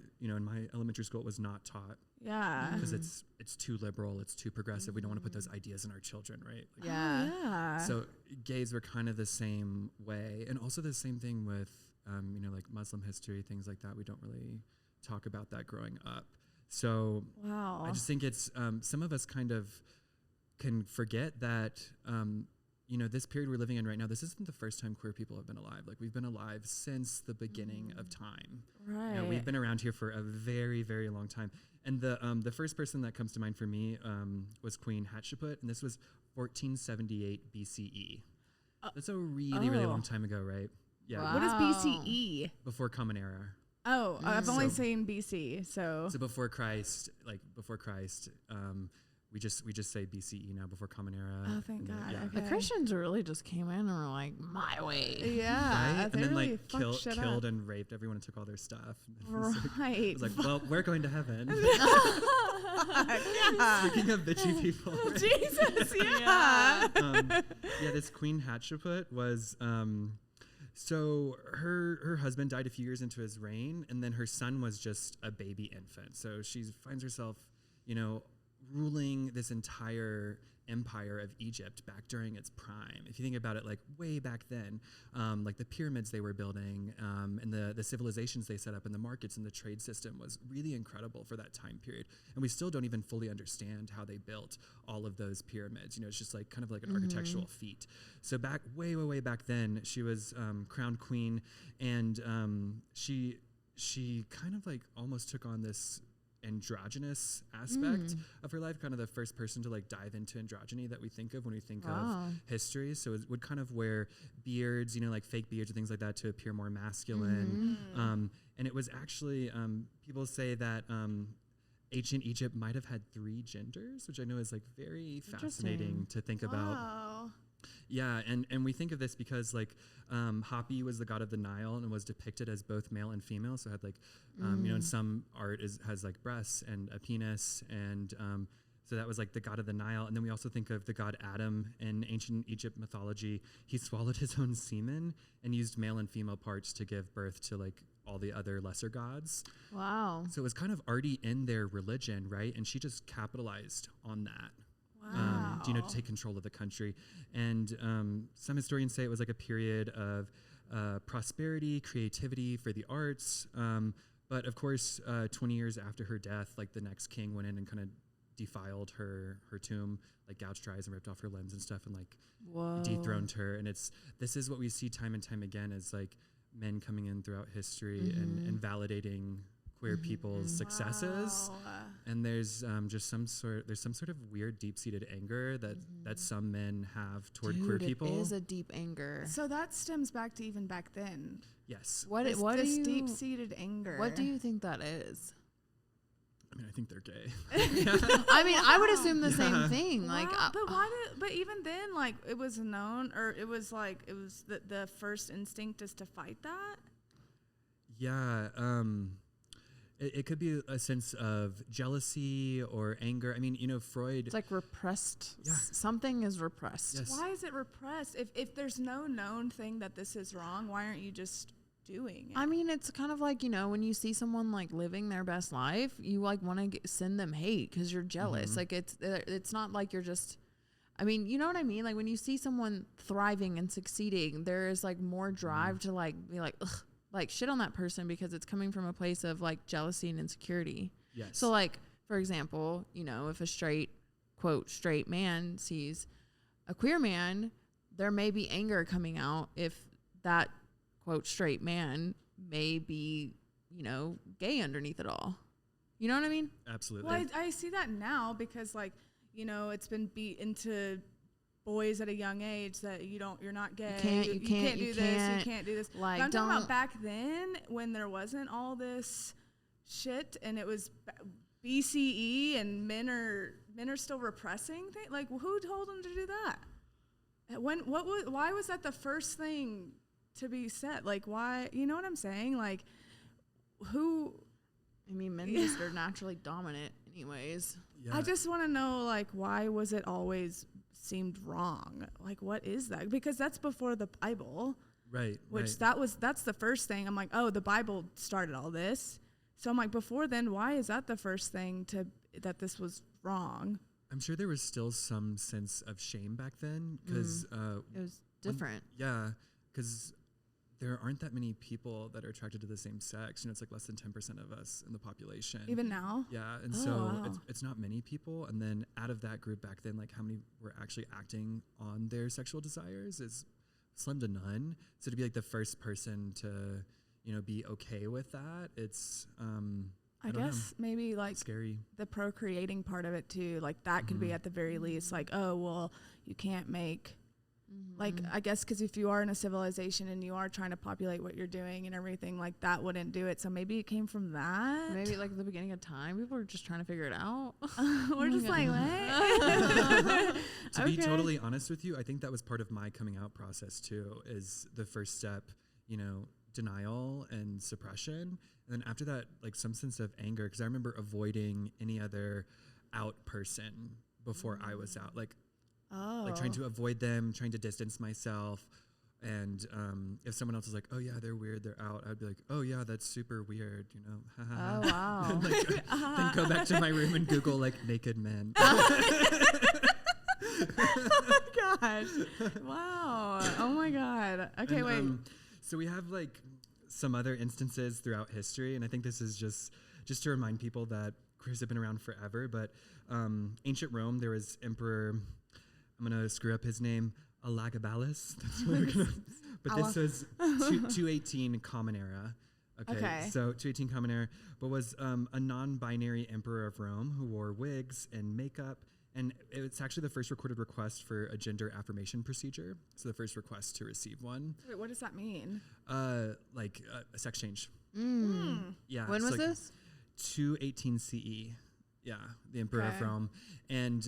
elementary school, it was not taught. Yeah. Because it's too liberal, it's too progressive. We don't want to put those ideas in our children, right? Like, Yeah. Yeah. so gays were kind of the same way, and also the same thing with like Muslim history, things like that. We don't really talk about that growing up. So Wow. I just think it's some of us kind of can forget that this period we're living in right now, this isn't the first time queer people have been alive. Like we've been alive since the beginning of time. Right. We've been around here for a very, very long time. And the first person that comes to mind for me was Queen Hatshepsut, and this was 1478 BCE. That's a really, really long time ago, right? Yeah. Wow. What is BCE? Before Common Era. Oh, I've only So- seen BC. So So before Christ, we just say BCE now, before Common Era. oh, thank and then- God. yeah. Okay. The Christians really just came in and were like, my way. Yeah. Right? They And then really like fucked shit killed up. and raped everyone and took all their stuff. It was Right. It was like, well, we're going to heaven. Yeah. Speaking of bitchy people. right? Jesus. Yeah. This Queen Hatshepsut was so her husband died a few years into his reign, and then her son was just a baby infant. So she finds herself, ruling this entire empire of Egypt back during its prime. If you think about it, like way back then, like the pyramids they were building, and the civilizations they set up, and the markets and the trade system was really incredible for that time period. And we still don't even fully understand how they built all of those pyramids. It's just like kind of like an architectural feat. So back way back then, she was crowned queen, and she kind of like almost took on this androgynous aspect of her life, kind of the first person to like dive into androgyny that we think of when we think of history. So it would kind of wear beards, like fake beards and things like that to appear more masculine. And it was actually, people say that ancient Egypt might have had 3 genders, which I know is like very fascinating to think about. Wow. Yeah, and we think of this because like Hapi was the god of the Nile and was depicted as both male and female. So it had like in some art has like breasts and a penis, and so that was like the god of the Nile. And then we also think of the god Adam in ancient Egypt mythology. He swallowed his own semen and used male and female parts to give birth to like all the other lesser gods. Wow. So it was kind of already in their religion, right? And she just capitalized on that. Wow. to take control of the country. And some historians say it was like a period of prosperity, creativity for the arts. But of course, 20 years after her death, like the next king went in and kind of defiled her tomb, like gouged her eyes and ripped off her limbs and stuff, and like dethroned her. And this is what we see time and time again, is like men coming in throughout history and validating queer people's successes. And there's some sort of weird deep-seated anger that some men have toward queer people. It is a deep anger. So that stems back to even back then. Yes. What This deep-seated anger. What do you think that is? I mean, I think they're gay. I mean, I would assume the same thing. Like, but even then, like, it was known, or it was the first instinct is to fight that. Yeah. It could be a sense of jealousy or anger. I mean, Freud. It's like repressed. Yeah. Something is repressed. Yes. Why is it repressed? If there's no known thing that this is wrong, why aren't you just doing it? I mean, it's kind of like, when you see someone like living their best life, you like want to send them hate because you're jealous. Like it's not like you're just, I mean, you know what I mean? Like when you see someone thriving and succeeding, there is like more drive to like be like, ugh, like shit on that person because it's coming from a place of like jealousy and insecurity. Yes. So like, for example, if a straight man sees a queer man, there may be anger coming out if that quote straight man may be, gay underneath it all. You know what I mean? Absolutely. Well, I see that now because like, it's been beat into boys at a young age that you're not gay. You can't do this. Like, but I'm talking about back then when there wasn't all this shit and it was BCE and men are still repressing things. Like, who told them to do that? Why was that the first thing to be said? Like, why? You know what I'm saying? Like, who? I mean, men just are naturally dominant, anyways. Yeah. I just want to know, like, why was it always seemed wrong? Like, what is that? Because that's before the Bible, right? Which that's the first thing. I'm like, oh, the Bible started all this. So I'm like, before then, why is that the first thing that this was wrong? I'm sure there was still some sense of shame back then because It was different. Because there aren't that many people that are attracted to the same sex. It's like less than 10% of us in the population. Even now? Yeah, and it's not many people. And then out of that group back then, like how many were actually acting on their sexual desires is slim to none. So to be like the first person to, be okay with that, it's I guess maybe like scary. The procreating part of it too, like that could be at the very least like, oh well, you can't make. Like, I guess because if you are in a civilization and you are trying to populate what you're doing and everything, like that wouldn't do it. So maybe it came from that. Maybe like at the beginning of time, people were just trying to figure it out. We're just like, what? To be totally honest with you, I think that was part of my coming out process too, is the first step, denial and suppression. And then after that, like some sense of anger, because I remember avoiding any other out person before I was out. Like trying to avoid them, trying to distance myself. And if someone else is like, oh yeah, they're weird, they're out, I'd be like, oh yeah, that's super weird, Oh wow. Then go back to my room and Google like naked men. Oh my gosh. Wow. Oh my God. Okay, and, wait. So we have like some other instances throughout history, and I think this is just to remind people that queers have been around forever. But ancient Rome, there was Emperor, I'm going to screw up his name, Elagabalus. That's what we're gonna, but this was 218 Common Era. Okay. So 218 Common Era, but was a non-binary emperor of Rome who wore wigs and makeup. And it's actually the first recorded request for a gender affirmation procedure. So the first request to receive one. Wait, what does that mean? Like a sex change. Yeah. When was like this? 218 CE. Yeah, the Emperor of Rome. And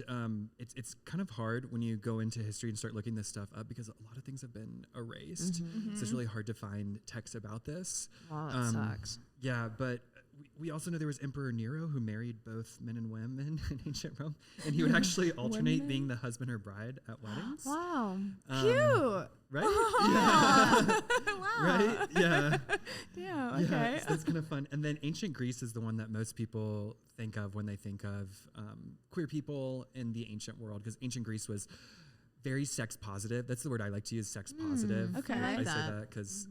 it's kind of hard when you go into history and start looking this stuff up because a lot of things have been erased. So it's really hard to find texts about this. Wow, that sucks. Yeah, but we also know there was Emperor Nero who married both men and women in ancient Rome, and he would actually alternate Women? being the husband or bride at weddings. Wow. Cute. Right? Wow. Right? Yeah. Yeah. Okay. Yeah, so that's kind of fun. And then ancient Greece is the one that most people think of when they think of queer people in the ancient world, because ancient Greece was very sex positive. That's the word I like to use, sex positive. Okay. I like I say that. that because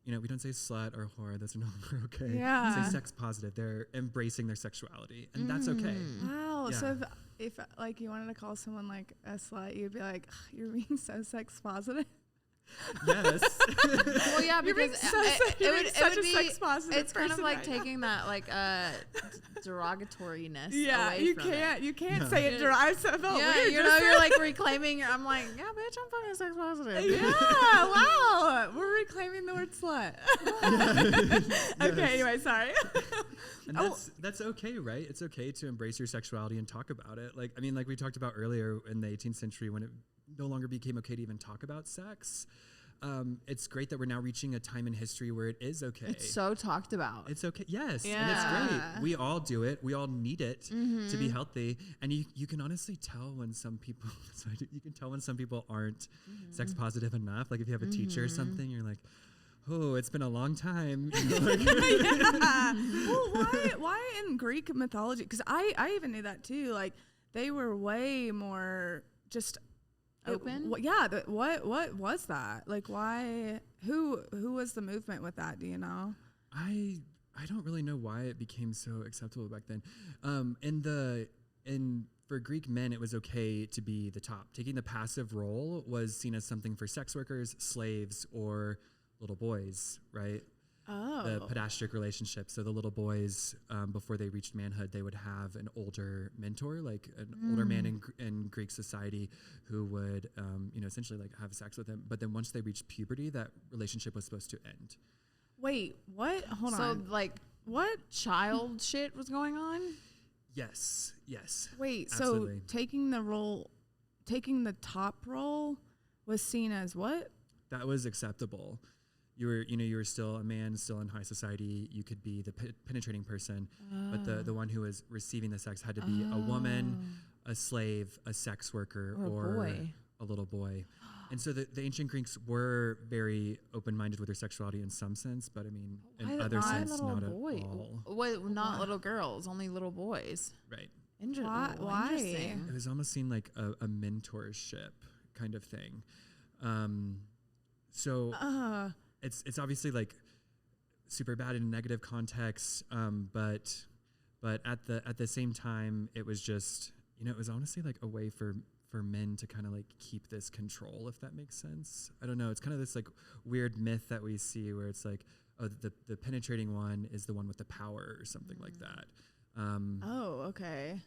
we don't say slut or whore. Those are no longer okay. Yeah. We say sex positive. They're embracing their sexuality, and that's okay. Wow. Yeah. So if like you wanted to call someone like a slut, you'd be like, "Ugh, you're being so sex positive." Yes. Well, yeah, You're being because you're being such a sex positive it's kind of person like right now. taking that like derogatoriness. Yeah, away you from can't. It. You can't Yeah. say it. I felt Yeah, weird. you know, you're like reclaiming. I'm like, yeah, bitch, I'm fucking sex positive. Yeah. Wow. We're reclaiming the word slut. Okay. Yes. Anyway, sorry. And that's okay, right? It's okay to embrace your sexuality and talk about it. Like we talked about earlier in the 18th century when it no longer became okay to even talk about sex. It's great that we're now reaching a time in history where it is okay. It's so talked about. It's okay. Yes. And Yeah. it's great. We all do it. We all need it to be healthy. And you can honestly tell when some people, you can tell when some people aren't sex positive enough. Like if you have a teacher or something, you're like, oh, it's been a long time. You know, like Yeah. Well, why in Greek mythology? Because I even knew that too. Like they were way more just Open? What was that? Like why? Who was the movement with that? Do you know? I don't really know why it became so acceptable back then. For Greek men, it was okay to be the top. Taking the passive role was seen as something for sex workers, slaves, or little boys, right? Oh. The pedestrian relationship. So the little boys, before they reached manhood, they would have an older mentor, like an older man in Greek society, who would, essentially like have sex with them. But then once they reached puberty, that relationship was supposed to end. Wait, what? Hold so on. like What? child shit was going on. Yes. Wait, Absolutely. so taking the top role was seen as what? That was acceptable. You were still a man, still in high society. You could be the penetrating person, but the one who was receiving the sex had to be a woman, a slave, a sex worker, Or a boy. a little boy. And so the ancient Greeks were very open-minded with their sexuality in some sense, but I mean, in other why sense, little not boy? at all. What, not little girls, only little boys. Right. Why? Interesting. It was almost seen like a mentorship kind of thing. It's obviously like super bad in a negative context, but at the same time, it was just, it was honestly like a way for men to kind of like keep this control, if that makes sense. I don't know. It's kind of this like weird myth that we see where it's like, oh, the penetrating one is the one with the power or something like that. Okay.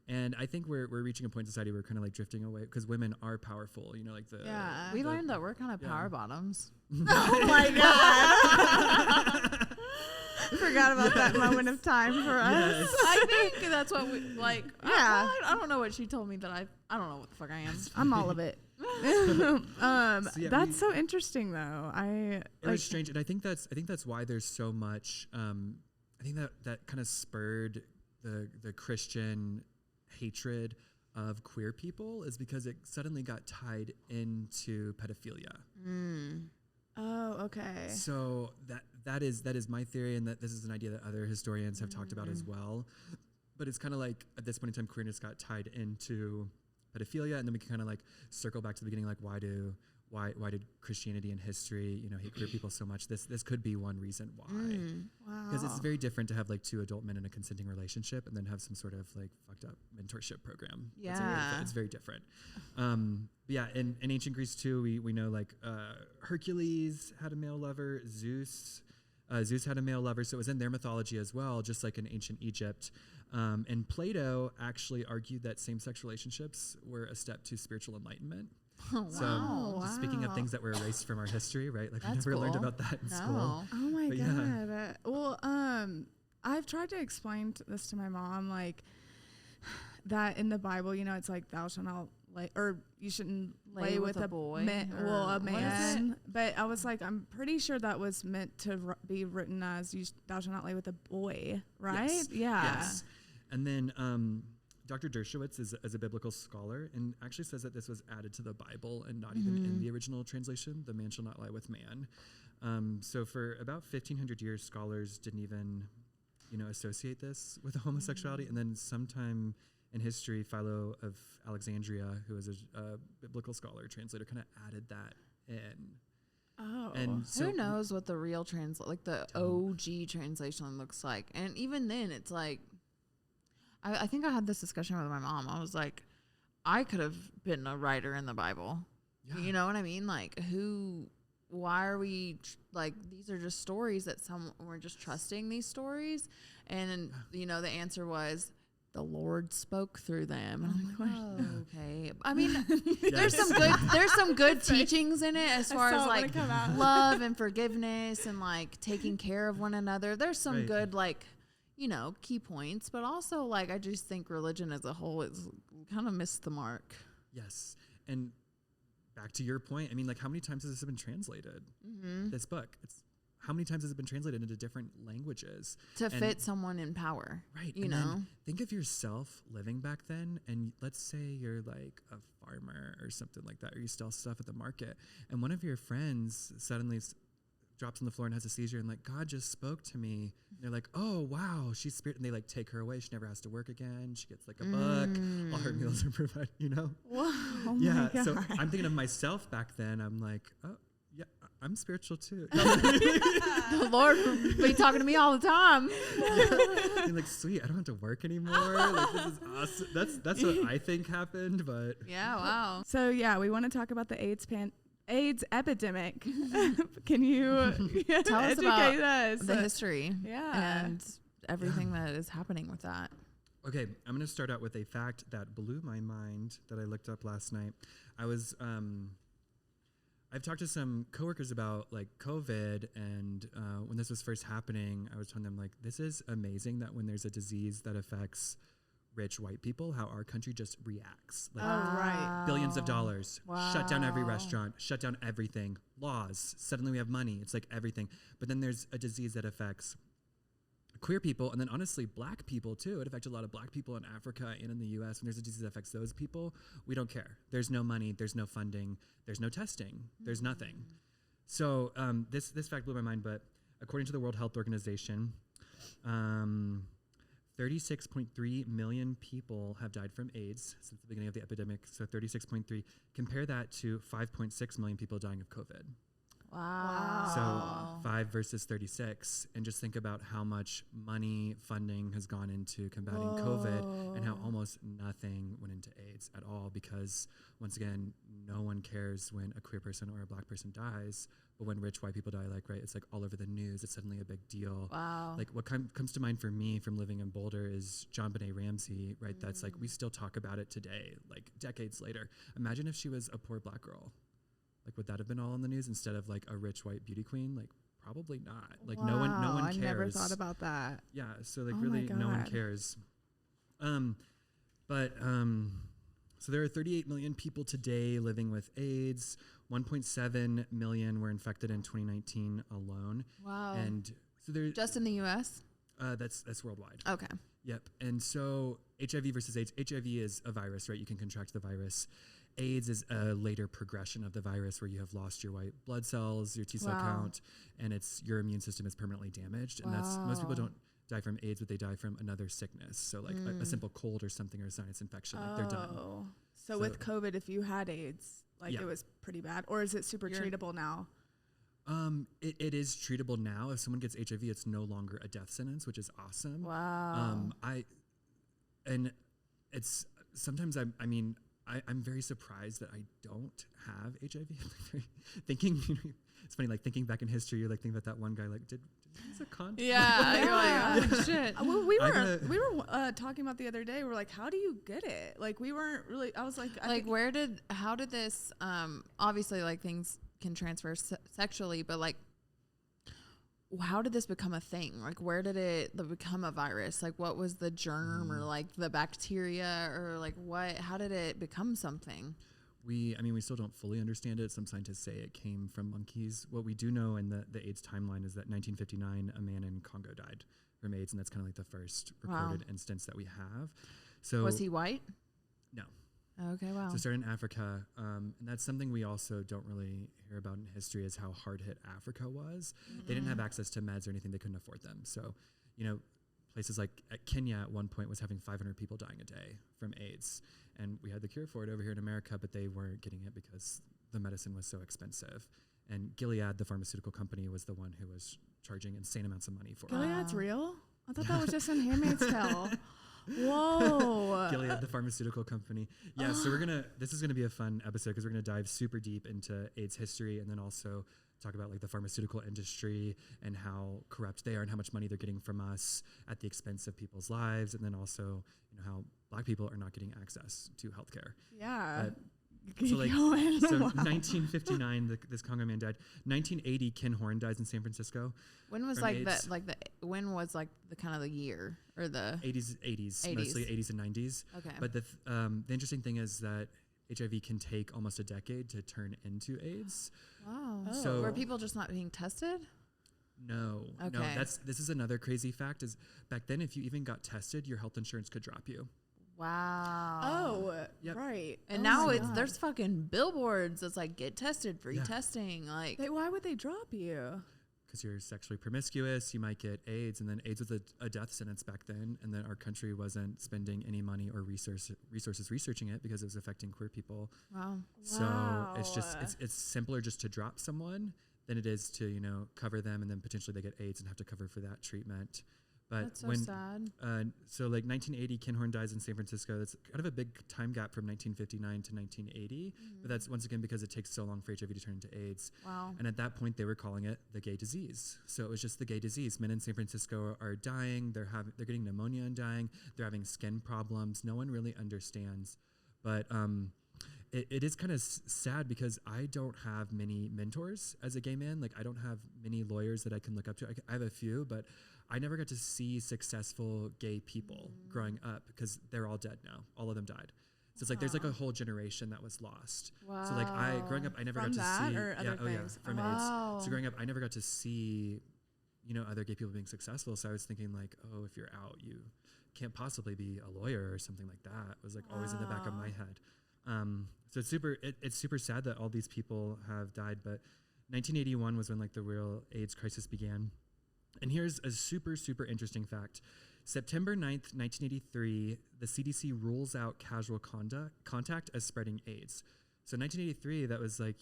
And I think we're reaching a point in society where we're kind of like drifting away because women are powerful, like the. Yeah. We learned that we're kind of power bottoms. Oh my God. Forgot about that moment of time for us. Yes. I think that's what we like. Yeah. I don't know what she told me that I don't know what the fuck I am. I'm all of it. yeah, That's so interesting though. It was strange, and I think that's why there's so much. I think that kind of spurred the Christian hatred of queer people is because it suddenly got tied into pedophilia. Oh, okay. So that is my theory, and that this is an idea that other historians have talked about as well. But it's kind of like at this point in time, queerness got tied into pedophilia, and then we can kind of like circle back to the beginning, like why did Christianity and history, hate queer people so much? This could be one reason why. Wow. Because it's very different to have like two adult men in a consenting relationship and then have some sort of like fucked up mentorship program. Yeah. It's very different. But yeah, in ancient Greece too, we know like Hercules had a male lover, Zeus had a male lover, so it was in their mythology as well, just like in ancient Egypt. And Plato actually argued that same-sex relationships were a step to spiritual enlightenment. Oh, So wow. speaking of things that were erased from our history, right? Like That's we never learned cool. about that in school. No. Oh my But yeah. God. Well, I've tried to explain this to my mom, like that in the Bible, it's like thou shalt not you shouldn't lay with a boy a or what is man. But I was like, I'm pretty sure that was meant to be written as thou shalt not lay with a boy, right? Yes. Yeah. Yes. And then Dr. Dershowitz is a biblical scholar and actually says that this was added to the Bible and not even in the original translation. The man shall not lie with man. So for about 1,500 years, scholars didn't even, associate this with homosexuality. And then sometime in history, Philo of Alexandria, who was a biblical scholar, translator, kind of added that in. Oh. And so who knows what the real the OG translation looks like? And even then, it's like, I think I had this discussion with my mom. I was like, I could have been a writer in the Bible. Yeah. You know what I mean? Like, why are we these are just stories that we're just trusting these stories. And, the answer was, the Lord spoke through them. And I'm like, oh, okay. I mean, there's some good teachings in it as far as love and forgiveness and taking care of one another. There's some good key points, but also I just think religion as a whole is kind of missed the mark. Yes. And back to your point, I mean, how many times has this been translated? This book, how many times has it been translated into different languages to fit someone in power? Right. Then think of yourself living back then, and let's say you're a farmer or something like that, or you sell stuff at the market, and one of your friends suddenly drops on the floor and has a seizure, and God just spoke to me. And they're like, oh wow, she's spirit, and they take her away. She never has to work again. She gets a book. All her meals are provided. Wow. Oh yeah. My So God. I'm thinking of myself back then. I'm like, oh yeah, I'm spiritual too. The Lord will be talking to me all the time. And sweet, I don't have to work anymore. This is awesome. That's what I think happened. But yeah, wow. So yeah, we want to talk about the AIDS epidemic. Can you tell us educate about us? the history and everything that is happening with that? Okay, I'm going to start out with a fact that blew my mind that I looked up last night. I've talked to some coworkers about COVID, and when this was first happening, I was telling them this is amazing that when there's a disease that affects rich white people, how our country just reacts. Right. Billions of dollars, shut down every restaurant, shut down everything, laws, suddenly we have money, it's everything. But then there's a disease that affects queer people, and then honestly black people too. It affected a lot of black people in Africa and in the US. When there's a disease that affects those people, we don't care. There's no money, there's no funding, there's no testing, there's nothing. So this fact blew my mind, but according to the World Health Organization, 36.3 million people have died from AIDS since the beginning of the epidemic. So 36.3, compare that to 5.6 million people dying of COVID. Wow. So 5 versus 36, and just think about how much money funding has gone into combating COVID and how almost nothing went into AIDS at all, because once again, no one cares when a queer person or a black person dies, but when rich white people die, it's all over the news. It's suddenly a big deal. Wow. What comes to mind for me from living in Boulder is John Benet Ramsey, right? That's we still talk about it today, decades later. Imagine if she was a poor black girl. Would that have been all in the news instead of a rich white beauty queen? Probably not. Wow, no one cares. I never thought about that. Yeah. So really no one cares. So there are 38 million people today living with AIDS. 1.7 million were infected in 2019 alone. Wow. And so there's just in the US? That's worldwide. Okay. Yep. And so HIV versus AIDS. HIV is a virus, right? You can contract the virus. AIDS is a later progression of the virus where you have lost your white blood cells, your T cell count, and your immune system is permanently damaged. And that's, most people don't die from AIDS, but they die from another sickness. So a simple cold or something, or a sinus infection, they're done. So with COVID, if you had AIDS, it was pretty bad, or is it super treatable now? It is treatable now. If someone gets HIV, it's no longer a death sentence, which is awesome. Wow. I'm very surprised that I don't have HIV. Thinking, it's funny, thinking back in history, you're thinking about that one guy, did he use a condom? Yeah, you're oh shit. Well, we were talking about the other day. We're like, how do you get it? We weren't really. I was like, how did this? Obviously, things can transfer sexually, but how did this become a thing? Like, where did it become a virus? Like, what was the germ or like the bacteria or like how did it become something? We still don't fully understand it. Some scientists say it came from monkeys. What we do know in the AIDS timeline is that 1959, a man in Congo died from AIDS, and that's kind of like the first recorded instance that we have. So was he white? No. Okay, wow. So it started in Africa, and that's something we also don't really hear about in history is how hard hit Africa was. They didn't have access to meds or anything. They couldn't afford them. So, places like Kenya at one point was having 500 people dying a day from AIDS. And we had the cure for it over here in America, but they weren't getting it because the medicine was so expensive. And Gilead, the pharmaceutical company, was the one who was charging insane amounts of money for it. Gilead's real? I thought that was just in Handmaid's Tale. Whoa. Gilead, the pharmaceutical company. Yeah, so this is gonna be a fun episode because we're gonna dive super deep into AIDS history and then also talk about like the pharmaceutical industry and how corrupt they are and how much money they're getting from us at the expense of people's lives, and then also how Black people are not getting access to healthcare. Yeah. So 1959, this Congo man died. 1980, Ken Horn dies in San Francisco. When was when was the kind of the year or the 80s, mostly 80s and 90s. Okay. But the interesting thing is that HIV can take almost a decade to turn into AIDS. Wow. So were people just not being tested? No. Okay. No, this is another crazy fact is back then if you even got tested, your health insurance could drop you. Wow. Oh, Yep. right. And now there's fucking billboards that's like get tested, free testing. Like Why would they drop you? Because you're sexually promiscuous, you might get AIDS, and then AIDS was a death sentence back then, and then our country wasn't spending any money or resources researching it because it was affecting queer people. Wow. So it's simpler just to drop someone than it is to cover them, and then potentially they get AIDS and have to cover for that treatment. But that's so sad. So like 1980, Ken Horn dies in San Francisco. That's kind of a big time gap from 1959 to 1980. But that's once again because it takes so long for HIV to turn into AIDS. Wow. And at that point, they were calling it the gay disease. So it was just the gay disease. Men in San Francisco are dying. They're getting pneumonia and dying. They're having skin problems. No one really understands. But it is kind of sad because I don't have many mentors as a gay man. Like I don't have many lawyers that I can look up to. I have a few, but I never got to see successful gay people growing up because they're all dead now. All of them died. So it's like there's like a whole generation that was lost. Wow. So like growing up, I never got to see or other things? from AIDS. So growing up, I never got to see other gay people being successful. So I was thinking like, oh, if you're out, you can't possibly be a lawyer or something like that. It was like always in the back of my head. So it's super sad that all these people have died. But 1981 was when like the real AIDS crisis began. And here's a super, super interesting fact. September 9th, 1983, the CDC rules out casual contact as spreading AIDS. So 1983, that was like,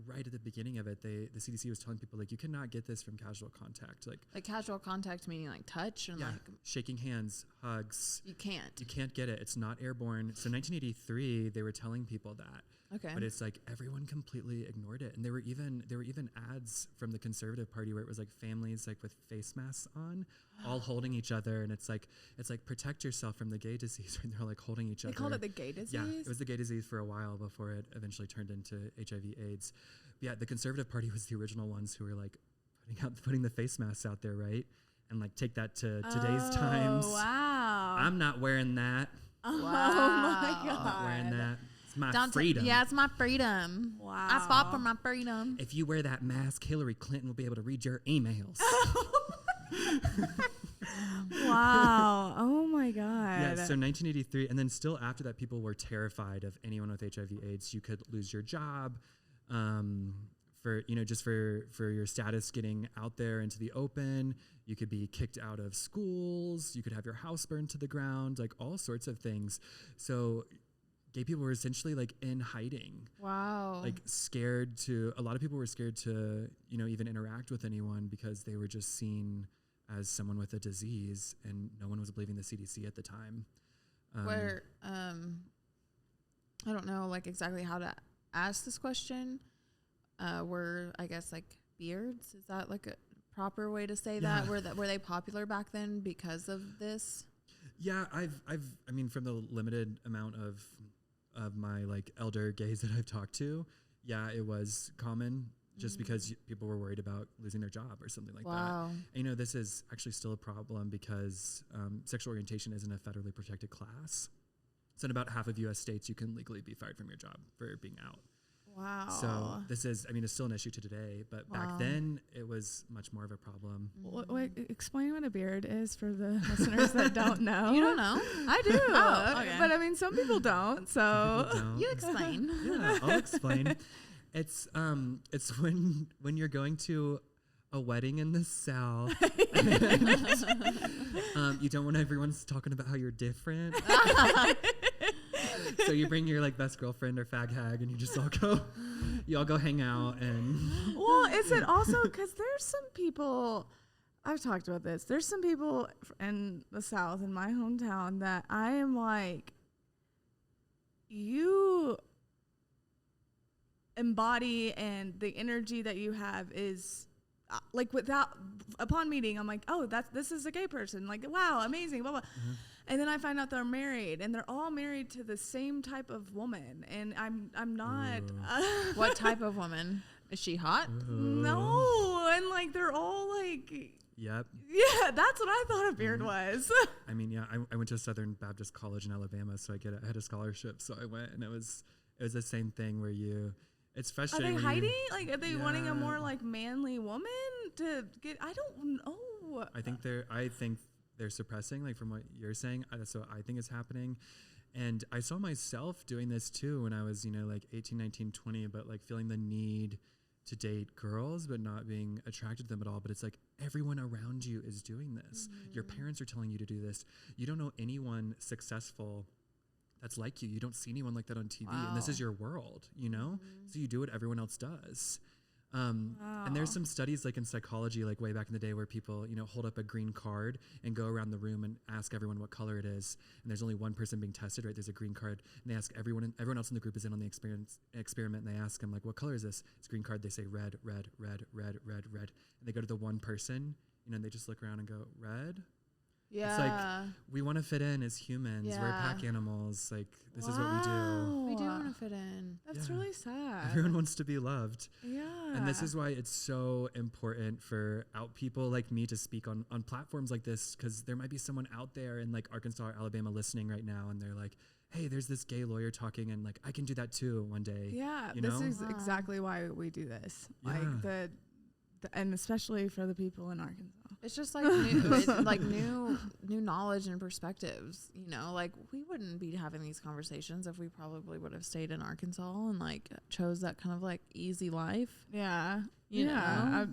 right at the beginning of it, the CDC was telling people like, you cannot get this from casual contact. Like casual contact meaning like touch and like shaking hands, hugs. You can't get it. It's not airborne. So 1983, they were telling people that. Okay. But it's like everyone completely ignored it. And there were even ads from the Conservative Party where it was like families like with face masks on, all holding each other, and it's like protect yourself from the gay disease, and they're like holding each other. They called it the gay disease? Yeah, it was the gay disease for a while before it eventually turned into HIV AIDS. But yeah, the Conservative Party was the original ones who were like putting the face masks out there, right? And like take that to today's times. Wow. I'm not wearing that. Wow. Oh my God. I'm not wearing that. It's my freedom. It's my freedom. Wow. I fought for my freedom. If you wear that mask, Hillary Clinton will be able to read your emails. Wow. Oh my God. Yeah, so 1983, and then still after that, people were terrified of anyone with HIV/AIDS. You could lose your job for your status getting out there into the open. You could be kicked out of schools. You could have your house burned to the ground, like all sorts of things. So gay people were essentially like in hiding. Wow. Like a lot of people were scared to, even interact with anyone because they were just seen as someone with a disease, and no one was believing the CDC at the time. I don't know like exactly how to ask this question. Were I guess like beards? Is that like a proper way to say that? Were they popular back then because of this? Yeah, from the limited amount of my like elder gays that I've talked to, yeah, it was common just because people were worried about losing their job or something like that. Wow. And, you know, this is actually still a problem because sexual orientation isn't a federally protected class. So in about half of U.S. states, you can legally be fired from your job for being out. Wow. So this is, I mean, it's still an issue to today, but back then it was much more of a problem. Wait, explain what a beard is for the listeners that don't know. You don't know? I do. Oh, okay. But I mean, some people don't. So People don't. You explain. Yeah, I'll explain. It's when you're going to a wedding in the South. You don't want everyone's talking about how you're different. So you bring your like best girlfriend or fag hag, and you all go hang out. And well, is it also because there's some people, I've talked about this, there's some people in the South, in my hometown, that I am like, you embody, and the energy that you have is like, upon meeting, I'm like, oh, this is a gay person, like, wow, amazing, blah blah. And then I find out they're married, and they're all married to the same type of woman, and I'm not. What type of woman? Is she hot? No, and like they're all like. Yep. Yeah, that's what I thought a beard was. I mean, yeah, I went to Southern Baptist College in Alabama, so I had a scholarship, so I went, and it was the same thing where it's Are frustrating. they hiding? Like, are they wanting a more Yeah. like manly woman to get? I don't know. I think they're suppressing, like from what you're saying. That's what I think is happening. And I saw myself doing this too when I was, like 18, 19, 20, but like feeling the need to date girls, but not being attracted to them at all. But it's like everyone around you is doing this. Your parents are telling you to do this. You don't know anyone successful that's like you. You don't see anyone like that on TV. And this is your world, So you do what everyone else does. And there's some studies like in psychology, like way back in the day, where people, hold up a green card and go around the room and ask everyone what color it is. And there's only one person being tested, right? There's a green card, and they ask everyone else in the group is in on the experiment, and they ask them like, what color is this? It's green card. They say red, red, red, red, red, red. And they go to the one person, and they just look around and go, red? Yeah. It's like, we want to fit in as humans. We're Yeah. pack animals. Like, this is what we do. We do want to fit in. That's Yeah. really sad. Everyone wants to be loved. Yeah. And this is why it's so important for out people like me to speak on platforms like this, because there might be someone out there in like Arkansas or Alabama listening right now, and they're like, hey, there's this gay lawyer talking, and like, I can do that too one day. Yeah, you this know? is exactly why we do this. Yeah. Like and especially for the people in Arkansas. It's just like new knowledge and perspectives. Like we wouldn't be having these conversations if we probably would have stayed in Arkansas and like chose that kind of like easy life. Yeah. You know?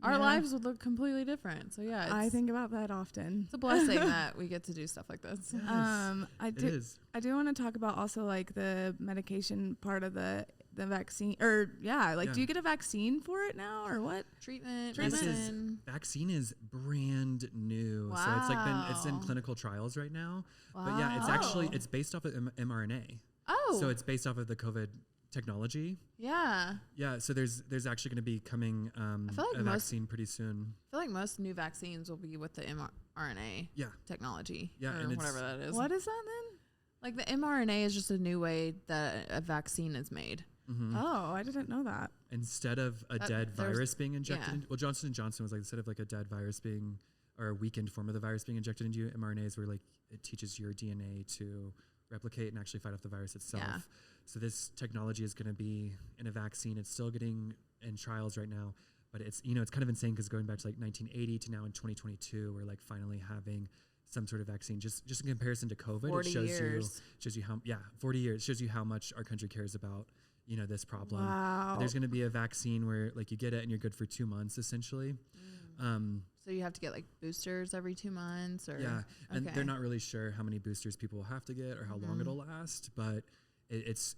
Our Yeah. lives would look completely different. So yeah, I think about that often. it's a blessing that we get to do stuff like this. I It do. is. I do want to talk about also like the medication part of the vaccine, or do you get a vaccine for it now or what? Treatment, This medicine. vaccine is brand new. So it's like it's in Wow. clinical trials right now. But yeah, it's actually, Wow. it's based off of mRNA. Oh, So it's based off of the COVID technology. yeah. Yeah, so there's actually going to be coming feel like a most- vaccine pretty soon. I feel like most new vaccines will be with the mRNA Yeah, technology, Yeah, or and it's- whatever that is. What is that then? Like the mRNA is just a new way that a vaccine is made. Oh, I didn't know that. instead of a dead there's- virus being injected. yeah. Well, Johnson & Johnson was like, instead of like a dead virus being, or a weakened form of the virus being injected into you, mRNA is where like it teaches your DNA to replicate and actually fight off the virus itself. Yeah. So this technology is going to be in a vaccine. It's still getting in trials right now, but it's it's kind of insane because going back to like 1980 to now in 2022, we're like finally having some sort of vaccine. Just in comparison to COVID, 40 it shows years. you how 40 years shows you how much our country cares about this problem. Wow. There's going to be a vaccine where like you get it and you're good for 2 months essentially. So you have to get like boosters every 2 months, or Yeah, and Okay. they're not really sure how many boosters people will have to get or how long it'll last, but it's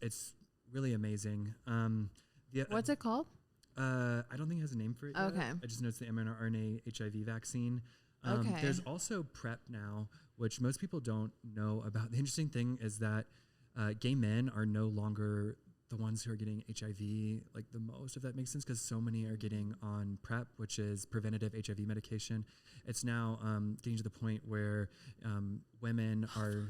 really amazing. What's it called? I don't think it has a name for it yet. Okay. I just know it's the mRNA HIV vaccine. Okay. There's also PrEP now, which most people don't know about. The interesting thing is that gay men are no longer the ones who are getting HIV like the most, if that makes sense, because so many are getting on PrEP, which is preventative HIV medication. It's now getting to the point where women are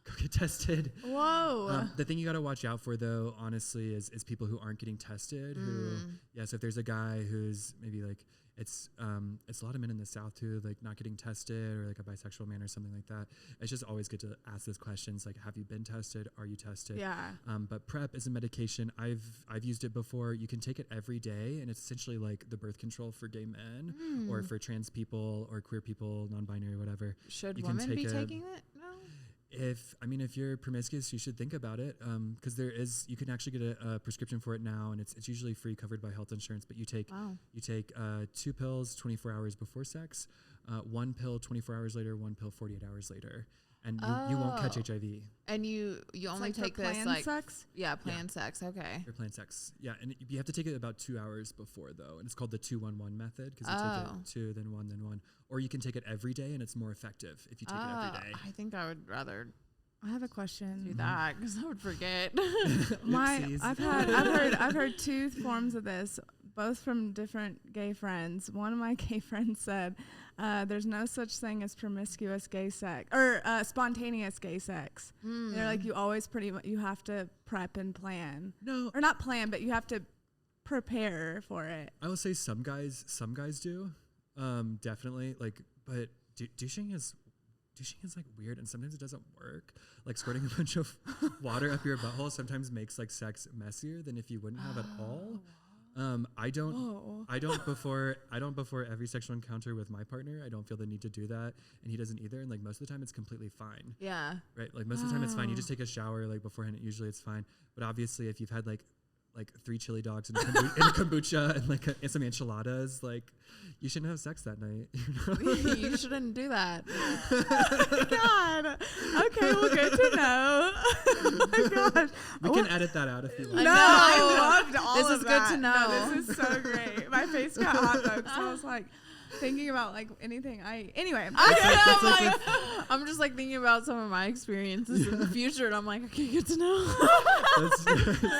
go get tested. Whoa. The thing you got to watch out for, though, honestly, is people who aren't getting tested. Who, so if there's a guy who's maybe like, it's a lot of men in the South too, like not getting tested, or like a bisexual man or something like that. It's just always good to ask those questions, like, have you been tested? Are you tested? Yeah. But PrEP is a medication. I've used it before. You can take it every day, and it's essentially like the birth control for gay men or for trans people or queer people, non-binary, whatever. Should You can women be take taking it? No. If you're promiscuous, you should think about it, because you can actually get a prescription for it now, and it's usually free, covered by health insurance. But you take 2 pills 24 hours before sex, 1 pill 24 hours later, 1 pill 48 hours later, and you won't catch HIV. And you only like take for this planned like sex? planned sex. Okay. You're planned sex, and you have to take it about 2 hours before, though, and it's called the 2-1-1 method, because you take it 2, then 1, then 1, or you can take it every day, and it's more effective if you take it every day. I think I would rather I have a question. do that because I would forget. Oopsies. I've heard 2 forms of this, both from different gay friends. One of my gay friends said, there's no such thing as promiscuous gay sex or spontaneous gay sex. They're like, you always you have to prep and plan. No, Or not plan, but you have to prepare for it. I will say some guys do, definitely, like, but douching is like weird, and sometimes it doesn't work. Like squirting a bunch of water up your butthole sometimes makes like sex messier than if you wouldn't have at all. I don't before every sexual encounter with my partner. I don't feel the need to do that, and he doesn't either. And like most of the time, it's completely fine. Yeah. Right. Like most of the time, it's fine. You just take a shower like beforehand. Usually, it's fine. But obviously, if you've had like 3 chili dogs and a kombucha and like some enchiladas, like you shouldn't have sex that night. You shouldn't do that. God. Okay, well, good to know. Oh my gosh. We can edit that out if you want. No, I loved all This of is good that. to know. No, this is so great. My face got hot though, because I was like thinking about like anything anyway. I'm just like thinking about some of my experiences in the future, and I'm like, okay, good to know. It's a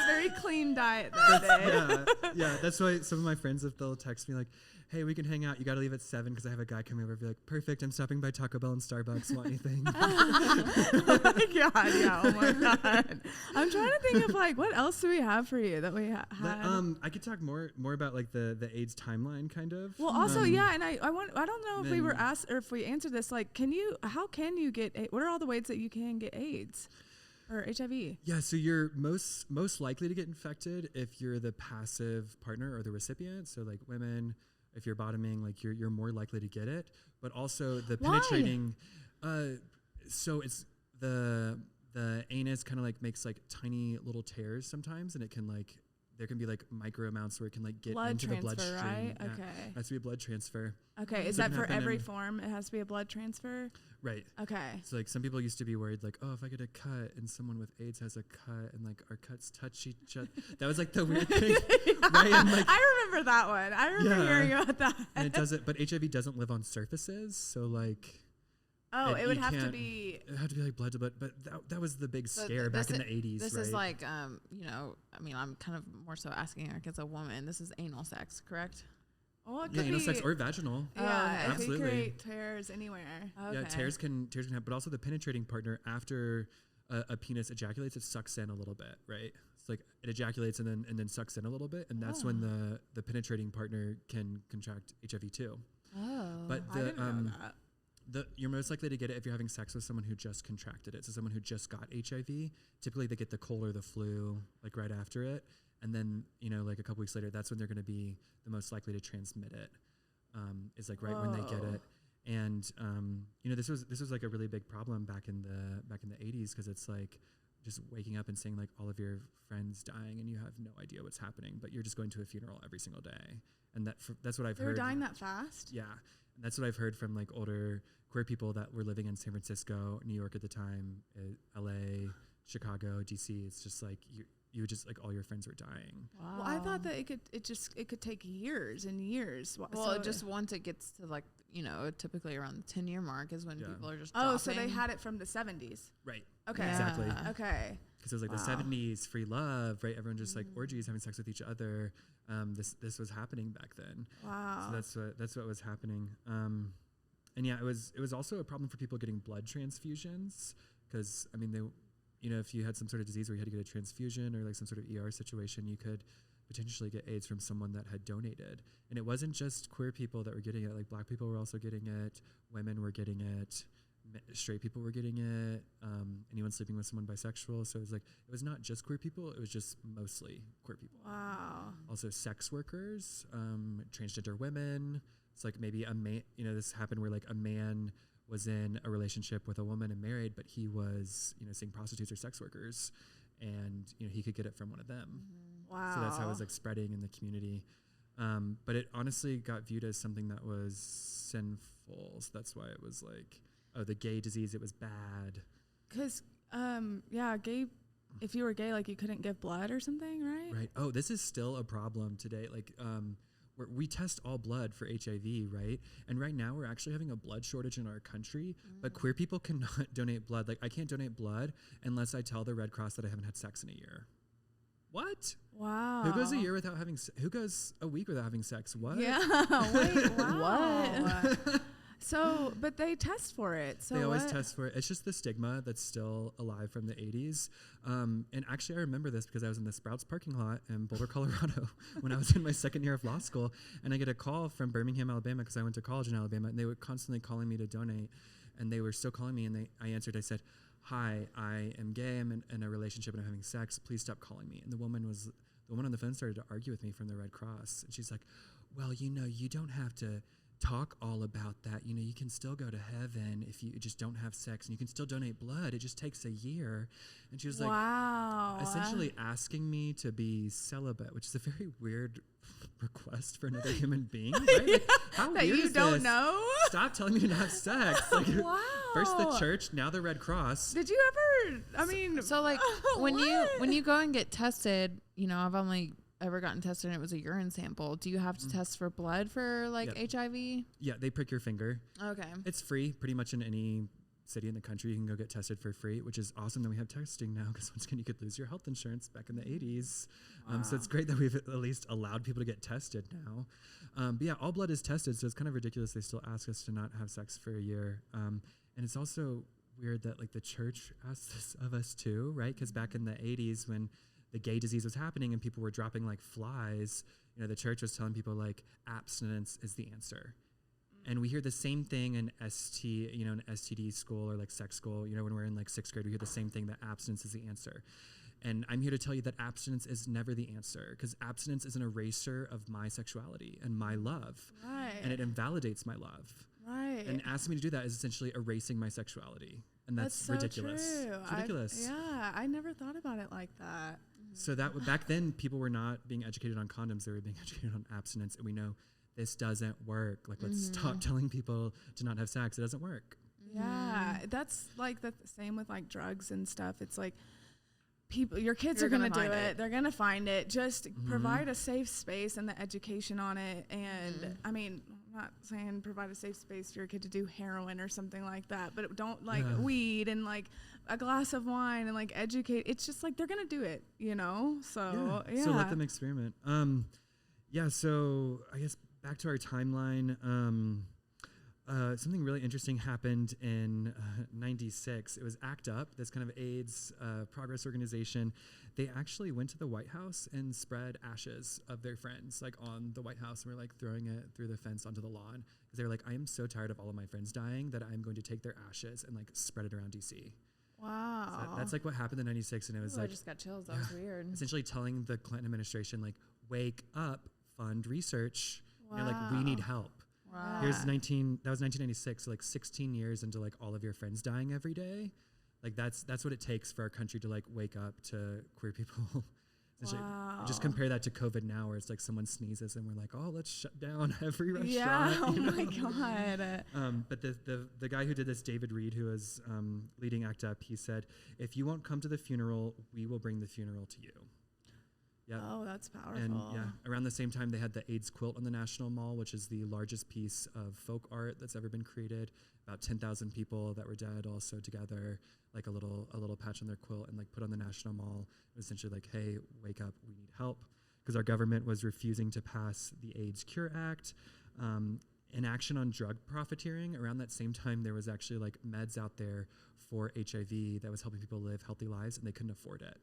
very clean diet that day. Yeah. That's why some of my friends, if they'll text me like, hey, we can hang out. You got to leave at 7 because I have a guy coming over. Be like, perfect. I'm stopping by Taco Bell and Starbucks. Want anything? Oh my god! Yeah. Oh my god. I'm trying to think of like what else do we have for you that we had. I could talk more about like the AIDS timeline kind of. Well, also and I don't know if we were asked or if we answered this. Like, how can you get? What are all the ways that you can get AIDS? Or HIV? Yeah, so you're most likely to get infected if you're the passive partner or the recipient. So like women, if you're bottoming, like you're more likely to get it. But also the penetrating. So it's the anus kind of like makes like tiny little tears sometimes, and it can like there can be like micro amounts where it can like get into the bloodstream. Right? Yeah, Okay. it has to be a blood transfer. Okay. Is So it that can for happen every in- form? It has to be a blood transfer? Right. Okay. So like some people used to be worried like, oh, if I get a cut and someone with AIDS has a cut and like our cuts touch each other. That was like the weird thing. Right? And, like, I remember that one. I remember hearing about that. and it doesn't, but HIV doesn't live on surfaces. So like, Oh, it would you have to can't- be. it had to be like blood to blood, but that was the big scare back in the 80s, This right? is like, I mean, I'm kind of more so asking like as a woman. This is anal sex, correct? Oh, it yeah, could anal be. sex or vaginal. Yeah, okay. it Absolutely. could create tears anywhere. Okay. Yeah, tears can happen, but also the penetrating partner after a penis ejaculates, it sucks in a little bit, right? It's like it ejaculates and then sucks in a little bit, and that's when the penetrating partner can contract HIV too. Oh. But I didn't know that. You're most likely to get it if you're having sex with someone who just contracted it. So someone who just got HIV, typically they get the cold or the flu like right after it. And then, like a couple weeks later, that's when they're going to be the most likely to transmit it. Is like right when they get it. And, this was like a really big problem back in the 80s, because it's like just waking up and seeing like all of your friends dying and you have no idea what's happening, but you're just going to a funeral every single day. And that's what I've They heard. were dying that fast? Yeah. And that's what I've heard from like older queer people that were living in San Francisco, New York at the time, LA, Chicago, DC. It's just like you would just like all your friends were dying. Wow. Well, I thought that it could take years and years. Well, it just once it gets to like, typically around the 10-year mark is when Yeah. people are just Oh, so they dropping. had it from the 70s. Right. Okay. Yeah. Exactly. Okay. Because it was like the 70s, free love, right? Everyone just like orgies, having sex with each other. This was happening back then. Wow. So that's what was happening. And yeah, it was also a problem for people getting blood transfusions, because I mean, if you had some sort of disease where you had to get a transfusion or like some sort of ER situation, you could potentially get AIDS from someone that had donated. And it wasn't just queer people that were getting it, like Black people were also getting it, women were getting it, straight people were getting it, anyone sleeping with someone bisexual. So it was not just queer people, it was just mostly queer people. Wow. Also sex workers, transgender women. It's like maybe a man, this happened where like a man was in a relationship with a woman and married, but he was, seeing prostitutes or sex workers, and he could get it from one of them. Wow. So that's how it was like spreading in the community. But it honestly got viewed as something that was sinful. So that's why it was like, oh, the gay disease, it was bad. Because, gay, if you were gay, like you couldn't give blood or something, right? Right. Oh, this is still a problem today. Like, we test all blood for HIV, right? And right now we're actually having a blood shortage in our country, but queer people cannot donate blood. Like, I can't donate blood unless I tell the Red Cross that I haven't had sex in a year. What? Wow. Who goes a year without having who goes a week without having sex? What? Yeah. Wait, wow. What? So, but they test for it. So they always test for it. It's just the stigma that's still alive from the 80s. And actually, I remember this because I was in the Sprouts parking lot in Boulder, Colorado, when I was in my second year of law school. And I get a call from Birmingham, Alabama, because I went to college in Alabama. And they were constantly calling me to donate. And they were still calling me. And I answered. I said, "Hi, I am gay. I'm in a relationship and I'm having sex. Please stop calling me." And the woman on the phone started to argue with me from the Red Cross. And she's like, "Well, you don't have to talk all about that. You can still go to heaven if you just don't have sex, and you can still donate blood. It just takes a year." And she was like, essentially asking me to be celibate, which is a very weird request for another human being, right? Like, how that weird you is don't this? know? Stop telling me to not have sex. Like, Wow. First the church, now the Red Cross. Did you ever? I mean, So like when you go and get tested, I've only ever gotten tested and it was a urine sample. Do you have to test for blood for like HIV? Yeah, they prick your finger. Okay. It's free pretty much in any city in the country. You can go get tested for free, which is awesome that we have testing now, because once again, you could lose your health insurance back in the 80s. So it's great that we've at least allowed people to get tested now. But yeah, all blood is tested, so it's kind of ridiculous they still ask us to not have sex for a year. And it's also weird that like the church asks this of us too, right? Because back in the 80s when the gay disease was happening and people were dropping like flies, the church was telling people like abstinence is the answer. And we hear the same thing in in STD school or like sex school, when we're in like 6th grade, we hear the same thing, that abstinence is the answer. And I'm here to tell you that abstinence is never the answer, because abstinence is an eraser of my sexuality and my love. Right. And it invalidates my love. Right. And asking me to do that is essentially erasing my sexuality. And that's so ridiculous. True. It's ridiculous. I never thought about it like that. So that back then, people were not being educated on condoms; they were being educated on abstinence. And we know this doesn't work. Like, let's stop telling people to not have sex. It doesn't work. Yeah, that's like the same with like drugs and stuff. It's like your kids You're are gonna do find it. They're gonna find it. Just provide a safe space and the education on it. And I mean, I'm not saying provide a safe space for your kid to do heroin or something like that, but don't like weed and like a glass of wine and like educate. It's just like they're gonna do it, So yeah. So let them experiment. So I guess back to our timeline. Something really interesting happened in '96. It was ACT UP, this kind of AIDS progress organization. They actually went to the White House and spread ashes of their friends, like on the White House, and were like throwing it through the fence onto the lawn, because they were like, "I am so tired of all of my friends dying that I'm going to take their ashes and like spread it around DC." Wow. So that's like what happened in '96, and it was I like just got chills. That was weird. essentially telling the Clinton administration, like, wake up, fund research. Wow. Like, we need help. Wow. That was 1996, so like 16 years into like all of your friends dying every day. Like that's what it takes for our country to like wake up to queer people. Wow. Just compare that to COVID now, where it's like someone sneezes and we're like, oh, let's shut down every restaurant. Yeah. Oh my God. But the guy who did this, David Reed, who was leading ACT UP, he said, "If you won't come to the funeral, we will bring the funeral to you." Yeah. Oh, that's powerful. And around the same time, they had the AIDS quilt on the National Mall, which is the largest piece of folk art that's ever been created. About 10,000 people that were dead all sewed together, like a little patch on their quilt, and like put on the National Mall. It was essentially like, "Hey, wake up, we need help," because our government was refusing to pass the AIDS Cure Act. inaction on drug profiteering. Around that same time, there was actually like meds out there for HIV that was helping people live healthy lives, and they couldn't afford it.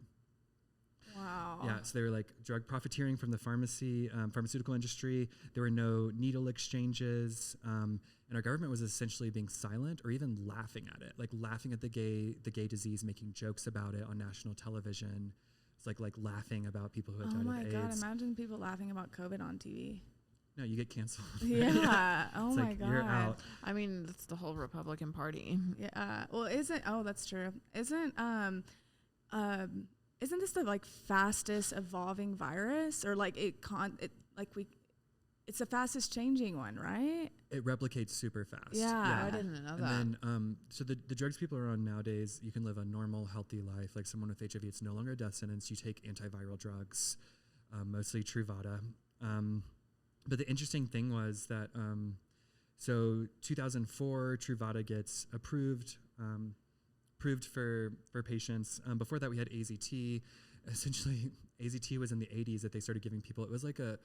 Wow. Yeah, so they were like drug profiteering from the pharmaceutical industry. There were no needle exchanges, and our government was essentially being silent or even laughing at it, like laughing at the gay disease, making jokes about it on national television. It's like laughing about people who had died Oh my of God! AIDS. Imagine people laughing about COVID on TV. No, you get canceled. Yeah. Oh It's my like, God. you're out. I mean, that's the whole Republican Party. Yeah. Well, that's true. Isn't this the like fastest evolving virus, or like it's the fastest changing one, right? It replicates super fast. Yeah. I didn't know And that. then, so the drugs people are on nowadays, you can live a normal, healthy life. Like someone with HIV, it's no longer a death sentence. You take antiviral drugs, mostly Truvada. But the interesting thing was that, so 2004, Truvada gets approved for patients. Before that, we had AZT. Essentially, AZT was in the 80s that they started giving people. It was like an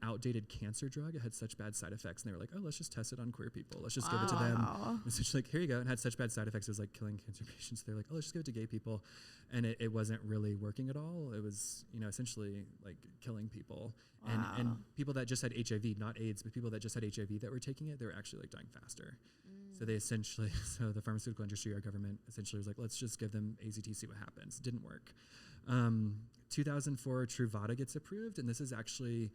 outdated cancer drug. It had such bad side effects, and they were like, "Oh, let's just test it on queer people. Let's just give it to them." And essentially, like, here you go. And had such bad side effects, it was like killing cancer patients. They're like, "Oh, let's just give it to gay people," and it wasn't really working at all. It was, essentially like killing people. And people that just had HIV, not AIDS, but people that just had HIV that were taking it, they were actually like dying faster. So they essentially, so the pharmaceutical industry, our government essentially was like, let's just give them AZT, see what happens. It didn't work. 2004, Truvada gets approved, and this is actually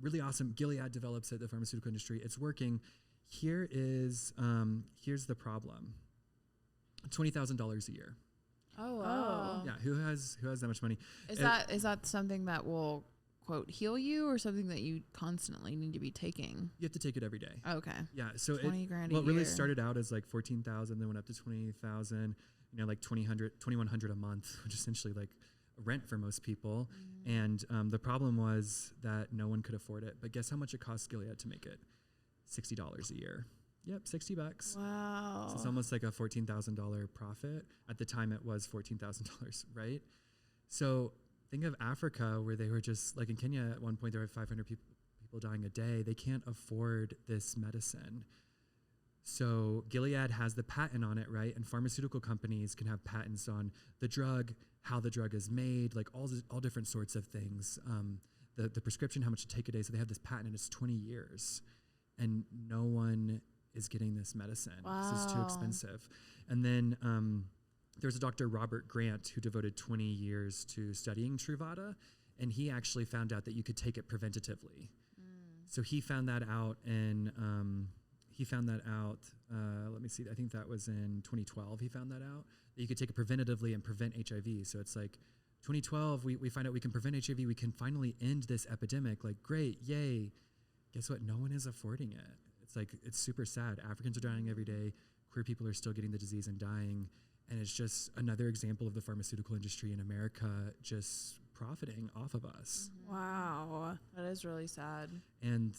really awesome. Gilead develops it, the pharmaceutical industry. It's working. Here's the problem. $20,000 a year. Oh, wow. Yeah, who has that much money? Is that something that will, quote, heal you, or something that you constantly need to be taking? You have to take it every day. Okay. Yeah, so 20 grand a well, it really year. started out as like 14,000, then went up to 20,000. Like 2,100 a month, which is essentially like rent for most people. And the problem was that no one could afford it. But guess how much it cost Gilead to make it? $60 a year. Yep, $60. Wow. So it's almost like a $14,000 profit. At the time, it was $14,000, right? So think of Africa, where they were just like in Kenya at one point, there were 500 people dying a day. They can't afford this medicine. So Gilead has the patent on it, right? And pharmaceutical companies can have patents on the drug, how the drug is made, like all different sorts of things. The prescription, how much to take a day. So they have this patent, and it's 20 years. And no one is getting this medicine. Wow. This is too expensive. And then there's a Dr. Robert Grant who devoted 20 years to studying Truvada, and he actually found out that you could take it preventatively. So he found that out let me see, I think that was in 2012 he found that out, that you could take it preventatively and prevent HIV. So it's like 2012, we find out we can prevent HIV, we can finally end this epidemic, like great, yay. Guess what? No one is affording it. It's like, it's super sad. Africans are dying every day. Queer people are still getting the disease and dying. And it's just another example of the pharmaceutical industry in America just profiting off of us. Wow. That is really sad. And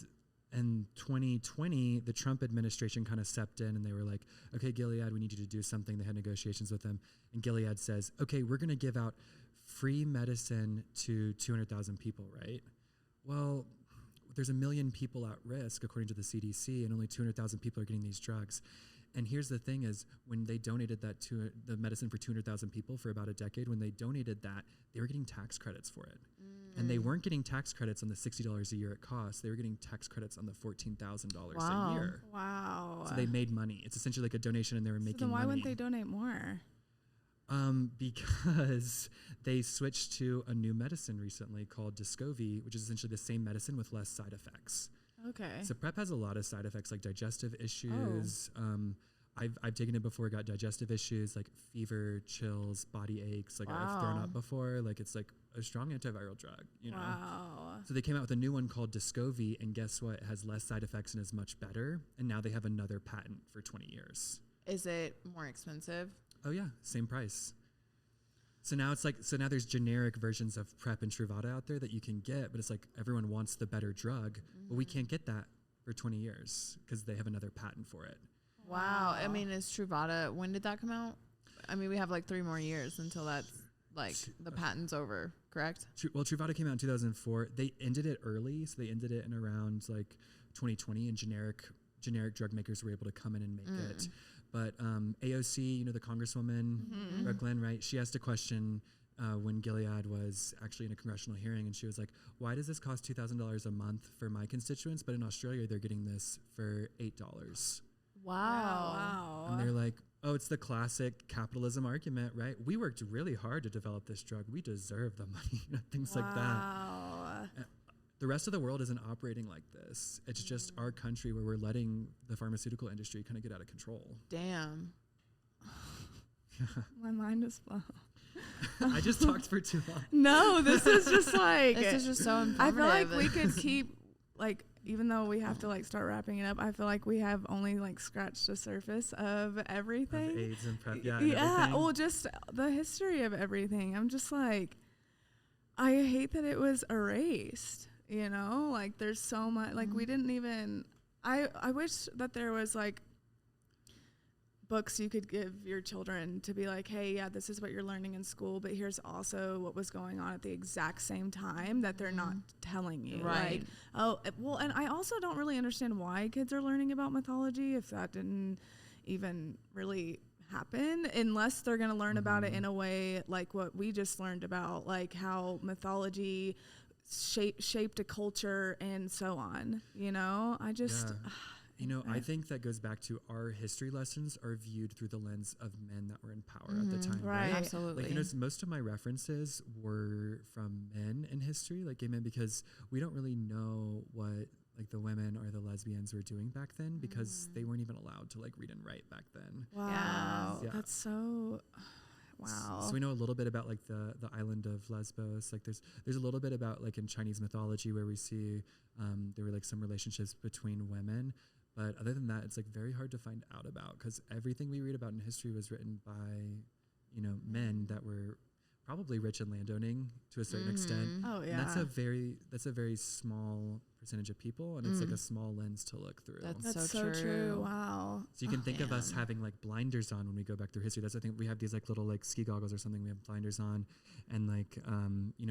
2020, the Trump administration kind of stepped in, and they were like, okay, Gilead, we need you to do something. They had negotiations with them. And Gilead says, okay, we're going to give out free medicine to 200,000 people, right? Well, there's 1 million people at risk, according to the CDC, and only 200,000 people are getting these drugs. And here's the thing is, when they donated that to the medicine for 200,000 people for about a decade, when they donated that, they were getting tax credits for it. And they weren't getting tax credits on the $60 a year it cost. They were getting tax credits on the $14,000 a year. Wow. So they made money. It's essentially like a donation, and they were making then why money. wouldn't they donate more? Because they switched to a new medicine recently called Descovy, which is essentially the same medicine with less side effects. Okay. So PrEP has a lot of side effects, like digestive issues. I've taken it before, got digestive issues like fever, chills, body aches. Like I've thrown up before. Like it's like a strong antiviral drug, you know. Wow. So they came out with a new one called Descovy, and guess what? It has less side effects and is much better. And now they have another patent for 20 years. Is it more expensive? Oh yeah, same price. So now it's like, so now there's generic versions of PrEP and Truvada out there that you can get, but it's like everyone wants the better drug, but we can't get that for 20 years because they have another patent for it. Wow. I mean, is Truvada, when did that come out? I mean, we have like 3 more years until that's like the patent's over, correct? Well, Truvada came out in 2004. They ended it early, so they ended it in around like 2020 and generic drug makers were able to come in and make it. But AOC, the Congresswoman, Glenn, right? She asked a question when Gilead was actually in a congressional hearing, and she was like, why does this cost $2,000 a month for my constituents, but in Australia they're getting this for $8? Wow. And they're like, oh, it's the classic capitalism argument, right? We worked really hard to develop this drug. We deserve the money, things like that. The rest of the world isn't operating like this. It's just our country where we're letting the pharmaceutical industry kind of get out of control. Damn. My mind is blown. I just talked for too long. No, this is just like This is just so informative. I feel like we could keep like, even though we have to like start wrapping it up, I feel like we have only like scratched the surface of everything. Of AIDS and PrEP, and yeah. everything. Well, just the history of everything. I'm just like, I hate that it was erased. Like there's so much. Like we didn't even. I wish that there was like books you could give your children to be like, hey, yeah, this is what you're learning in school, but here's also what was going on at the exact same time that they're not telling you. Right. Like, and I also don't really understand why kids are learning about mythology if that didn't even really happen, unless they're going to learn about it in a way like what we just learned about, like how mythology shaped a culture and so on. I just... I think that goes back to our history lessons are viewed through the lens of men that were in power at the time. Right. Absolutely. Like, most of my references were from men in history, like gay men, because we don't really know what like the women or the lesbians were doing back then because they weren't even allowed to like read and write back then. Wow. Yeah. That's so... Wow. So we know a little bit about like the island of Lesbos. Like there's a little bit about like in Chinese mythology where we see there were like some relationships between women. But other than that, it's like very hard to find out about because everything we read about in history was written by, men that were probably rich and landowning to a certain extent. Oh yeah. And that's a very small percentage of people, and it's like a small lens to look through. That's so true. Wow. So you can think of us having like blinders on when we go back through history. That's I think we have these like little like ski goggles or something. We have blinders on, and like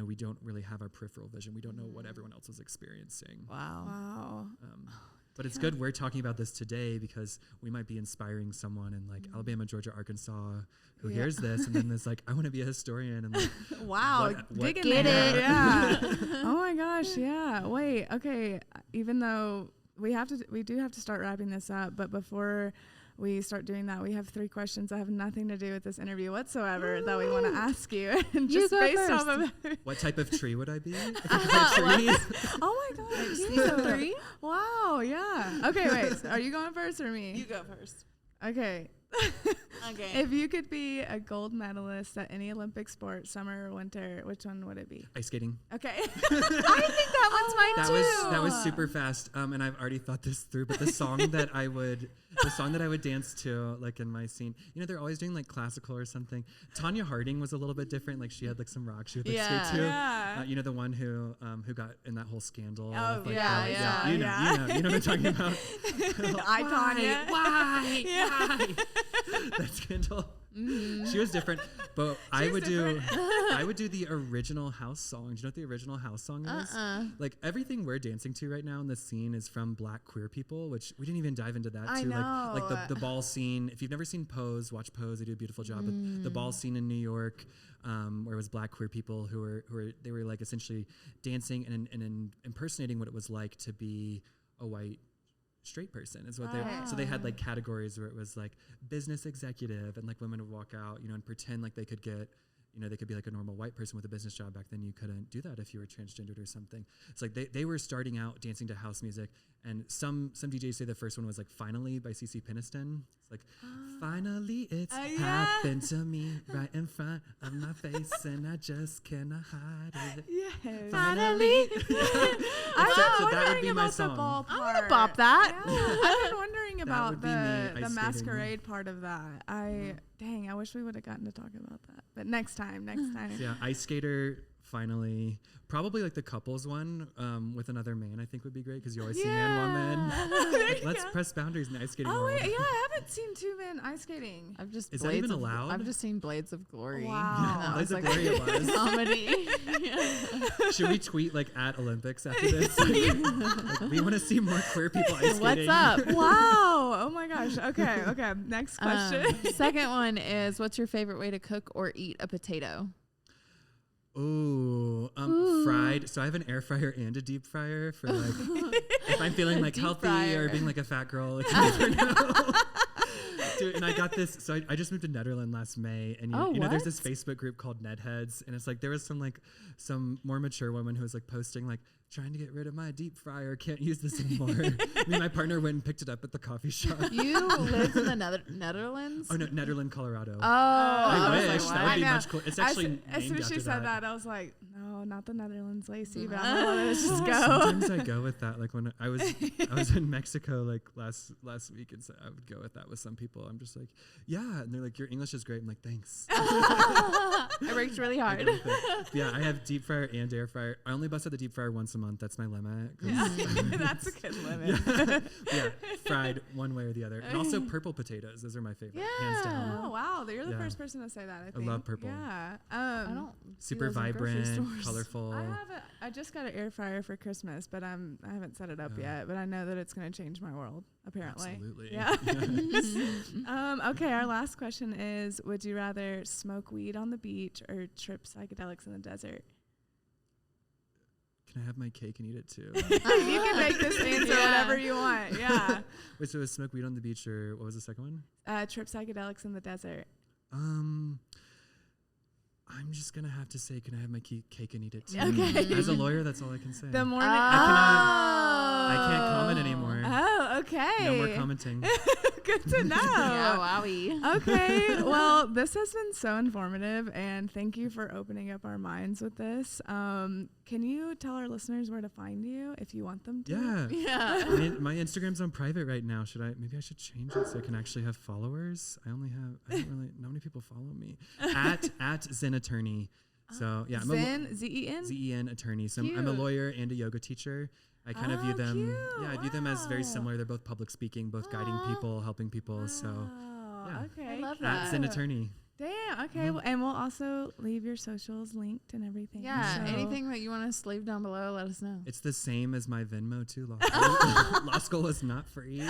we don't really have our peripheral vision. We don't know what everyone else is experiencing. Wow. But it's good we're talking about this today because we might be inspiring someone in like Alabama, Georgia, Arkansas who hears this and then is like, I want to be a historian. And like, wow, what get it. Yeah. Oh my gosh. Yeah. Wait. Okay. Even though we do have to start wrapping this up, but before we start doing that, we have 3 questions that have nothing to do with this interview whatsoever that we want to ask you. And just based off of what type of tree would I be? If I could play trees? Oh my gosh. Season 3? Wow. Yeah. Okay. Wait. So are you going first or me? You go first. Okay. Okay. If you could be a gold medalist at any Olympic sport, summer or winter, which one would it be? Ice skating. Okay. I think that one's mine too. That was super fast. And I've already thought this through, but the song that I would dance to, like in my scene, they're always doing like classical or something. Tanya Harding was a little bit different. Like she had like some rock she would like skate to. Yeah. The one who got in that whole scandal. Oh, of, like, yeah. You know what I'm talking about. Tanya. Why? That scandal. She was different, but I would do the original house song. Do you know what the original house song is? Like everything we're dancing to right now in the scene is from Black queer people, which we didn't even dive into that I too. know. Like the ball scene. If you've never seen Pose, watch Pose. They do a beautiful job. But the ball scene in New York, where it was Black queer people who were like essentially dancing and impersonating what it was like to be a white straight person is what so they had like categories where it was like business executive and like women would walk out and pretend like they could get they could be like a normal white person with a business job. Back then you couldn't do that if you were transgendered or something. It's like they were starting out dancing to house music, and some DJs say the first one was like Finally by CeCe Peniston. It's like finally it's happened to me right in front of my face and I just cannot hide it. Yes. Finally. So that would be my song. I want to bop that. Yeah. I've been wondering about would be me, the ice masquerade part of that. Dang, I wish we would have gotten to talk about that. But next time. Yeah, ice skater finally, probably like the couples one with another man, I think would be great because you always see man, woman. Like, let's press boundaries in the ice skating Oh world. wait, yeah, I haven't seen two men ice skating. I've just Is that Blades even of- allowed? I've just seen Blades of Glory. Wow. And that Blades was of like Glory it was. comedy. Should we tweet like at Olympics after this? Like, we want to see more queer people ice skating. What's up? Wow. Oh my gosh. Okay. Okay. Next question. Second one is, what's your favorite way to cook or eat a potato? Ooh, fried. So I have an air fryer and a deep fryer for like if I'm feeling like deep healthy fryer. or being like a fat girl. Like, you never know. Dude, and I got this. So I just moved to Netherlands last May, and you know, there's this Facebook group called Nedheads, and it's like there was some more mature woman who was like posting like trying to get rid of my deep fryer, can't use this anymore. Me and my partner went and picked it up at the coffee shop. You live in the Netherlands? Oh no, Netherlands, Colorado. I was wish like, that what? would be I know. much cool. It's actually as soon named as she after said that, I was like, no, not the Netherlands, Lacey. But I'm gonna let it just go. Sometimes I go with that. Like when I was in Mexico like last week, and so I would go with that with some people. I'm just like, yeah, and they're like, your English is great. I'm like, thanks. I worked really I hard. go with it. Yeah, I have deep fryer and air fryer. I only bust out the deep fryer once a month. That's my limit. That's a good limit. Yeah, fried one way or the other, and also purple potatoes. Those are my favorite, hands Yeah. down. Oh wow, you're the Yeah. first person to say that. I think. love purple. Yeah. I don't see Super those in grocery vibrant, stores. colorful. I just got an air fryer for Christmas, but I haven't set it up Oh. yet. But I know that it's going to change my world. Apparently. Absolutely. Yeah. Okay. Our last question is: would you rather smoke weed on the beach or trip psychedelics in the desert? Can I have my cake and eat it too? You can make this answer Yeah. whatever you want. Yeah. Wait, so it was smoke weed on the beach, or what was the second one? Trip psychedelics in the desert. I'm just gonna have to say, can I have my cake and eat it too? Okay. As a lawyer, that's all I can say. The morning. I can't comment anymore. Oh, okay. No more commenting. Good to know. Yeah, wowie. Okay. Well, this has been so informative, and thank you for opening up our minds with this. Can you tell our listeners where to find you if you want them to? Yeah. Yeah. My Instagram's on private right now. Maybe I should change it so I can actually have followers. I don't really, not many people follow me. At Zen Attorney. So yeah, I'm Zen, Z-E-N? ZEN attorney. So I'm a Cute. lawyer and a yoga teacher. I kind of view Oh, them. cute. Yeah, I view them as very Wow. similar. They're both public speaking, both guiding people, helping people. So Wow, yeah. okay. I love at that. Zen Attorney. Damn. Okay. Well, and we'll also leave your socials linked and everything. Yeah, so- anything that you want us to leave down below, let us know. It's the same as my Venmo too. Law school is not free.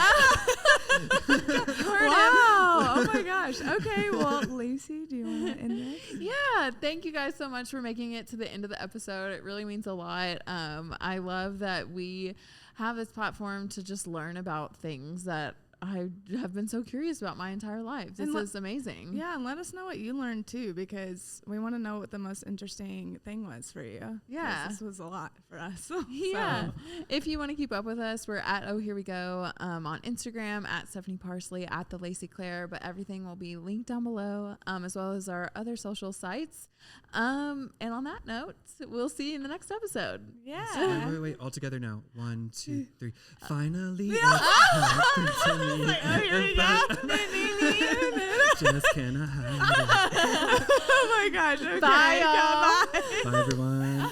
Wow. Oh my gosh. Okay. Well, Lacey, do you want to end this? Yeah, thank you guys so much for making it to the end of the episode. It really means a lot. I love that we have this platform to just learn about things that I have been so curious about my entire life. This And is amazing. Yeah, and let us know what you learned too, because we want to know what the most interesting thing was for you. 'Cause Yeah. this was a lot for us. Yeah. If you want to keep up with us, we're at Oh Here We Go on Instagram, at Stephanie Parsley, at the Lacey Claire, but everything will be linked down below, as well as our other social sites. And on that note, we'll see you in the next episode. Yeah. Wait. All together now. 1, 2, 3. Finally. Oh, here we go. Just can't hide it. Oh my gosh. Okay. Bye, y'all. Bye. Bye, everyone.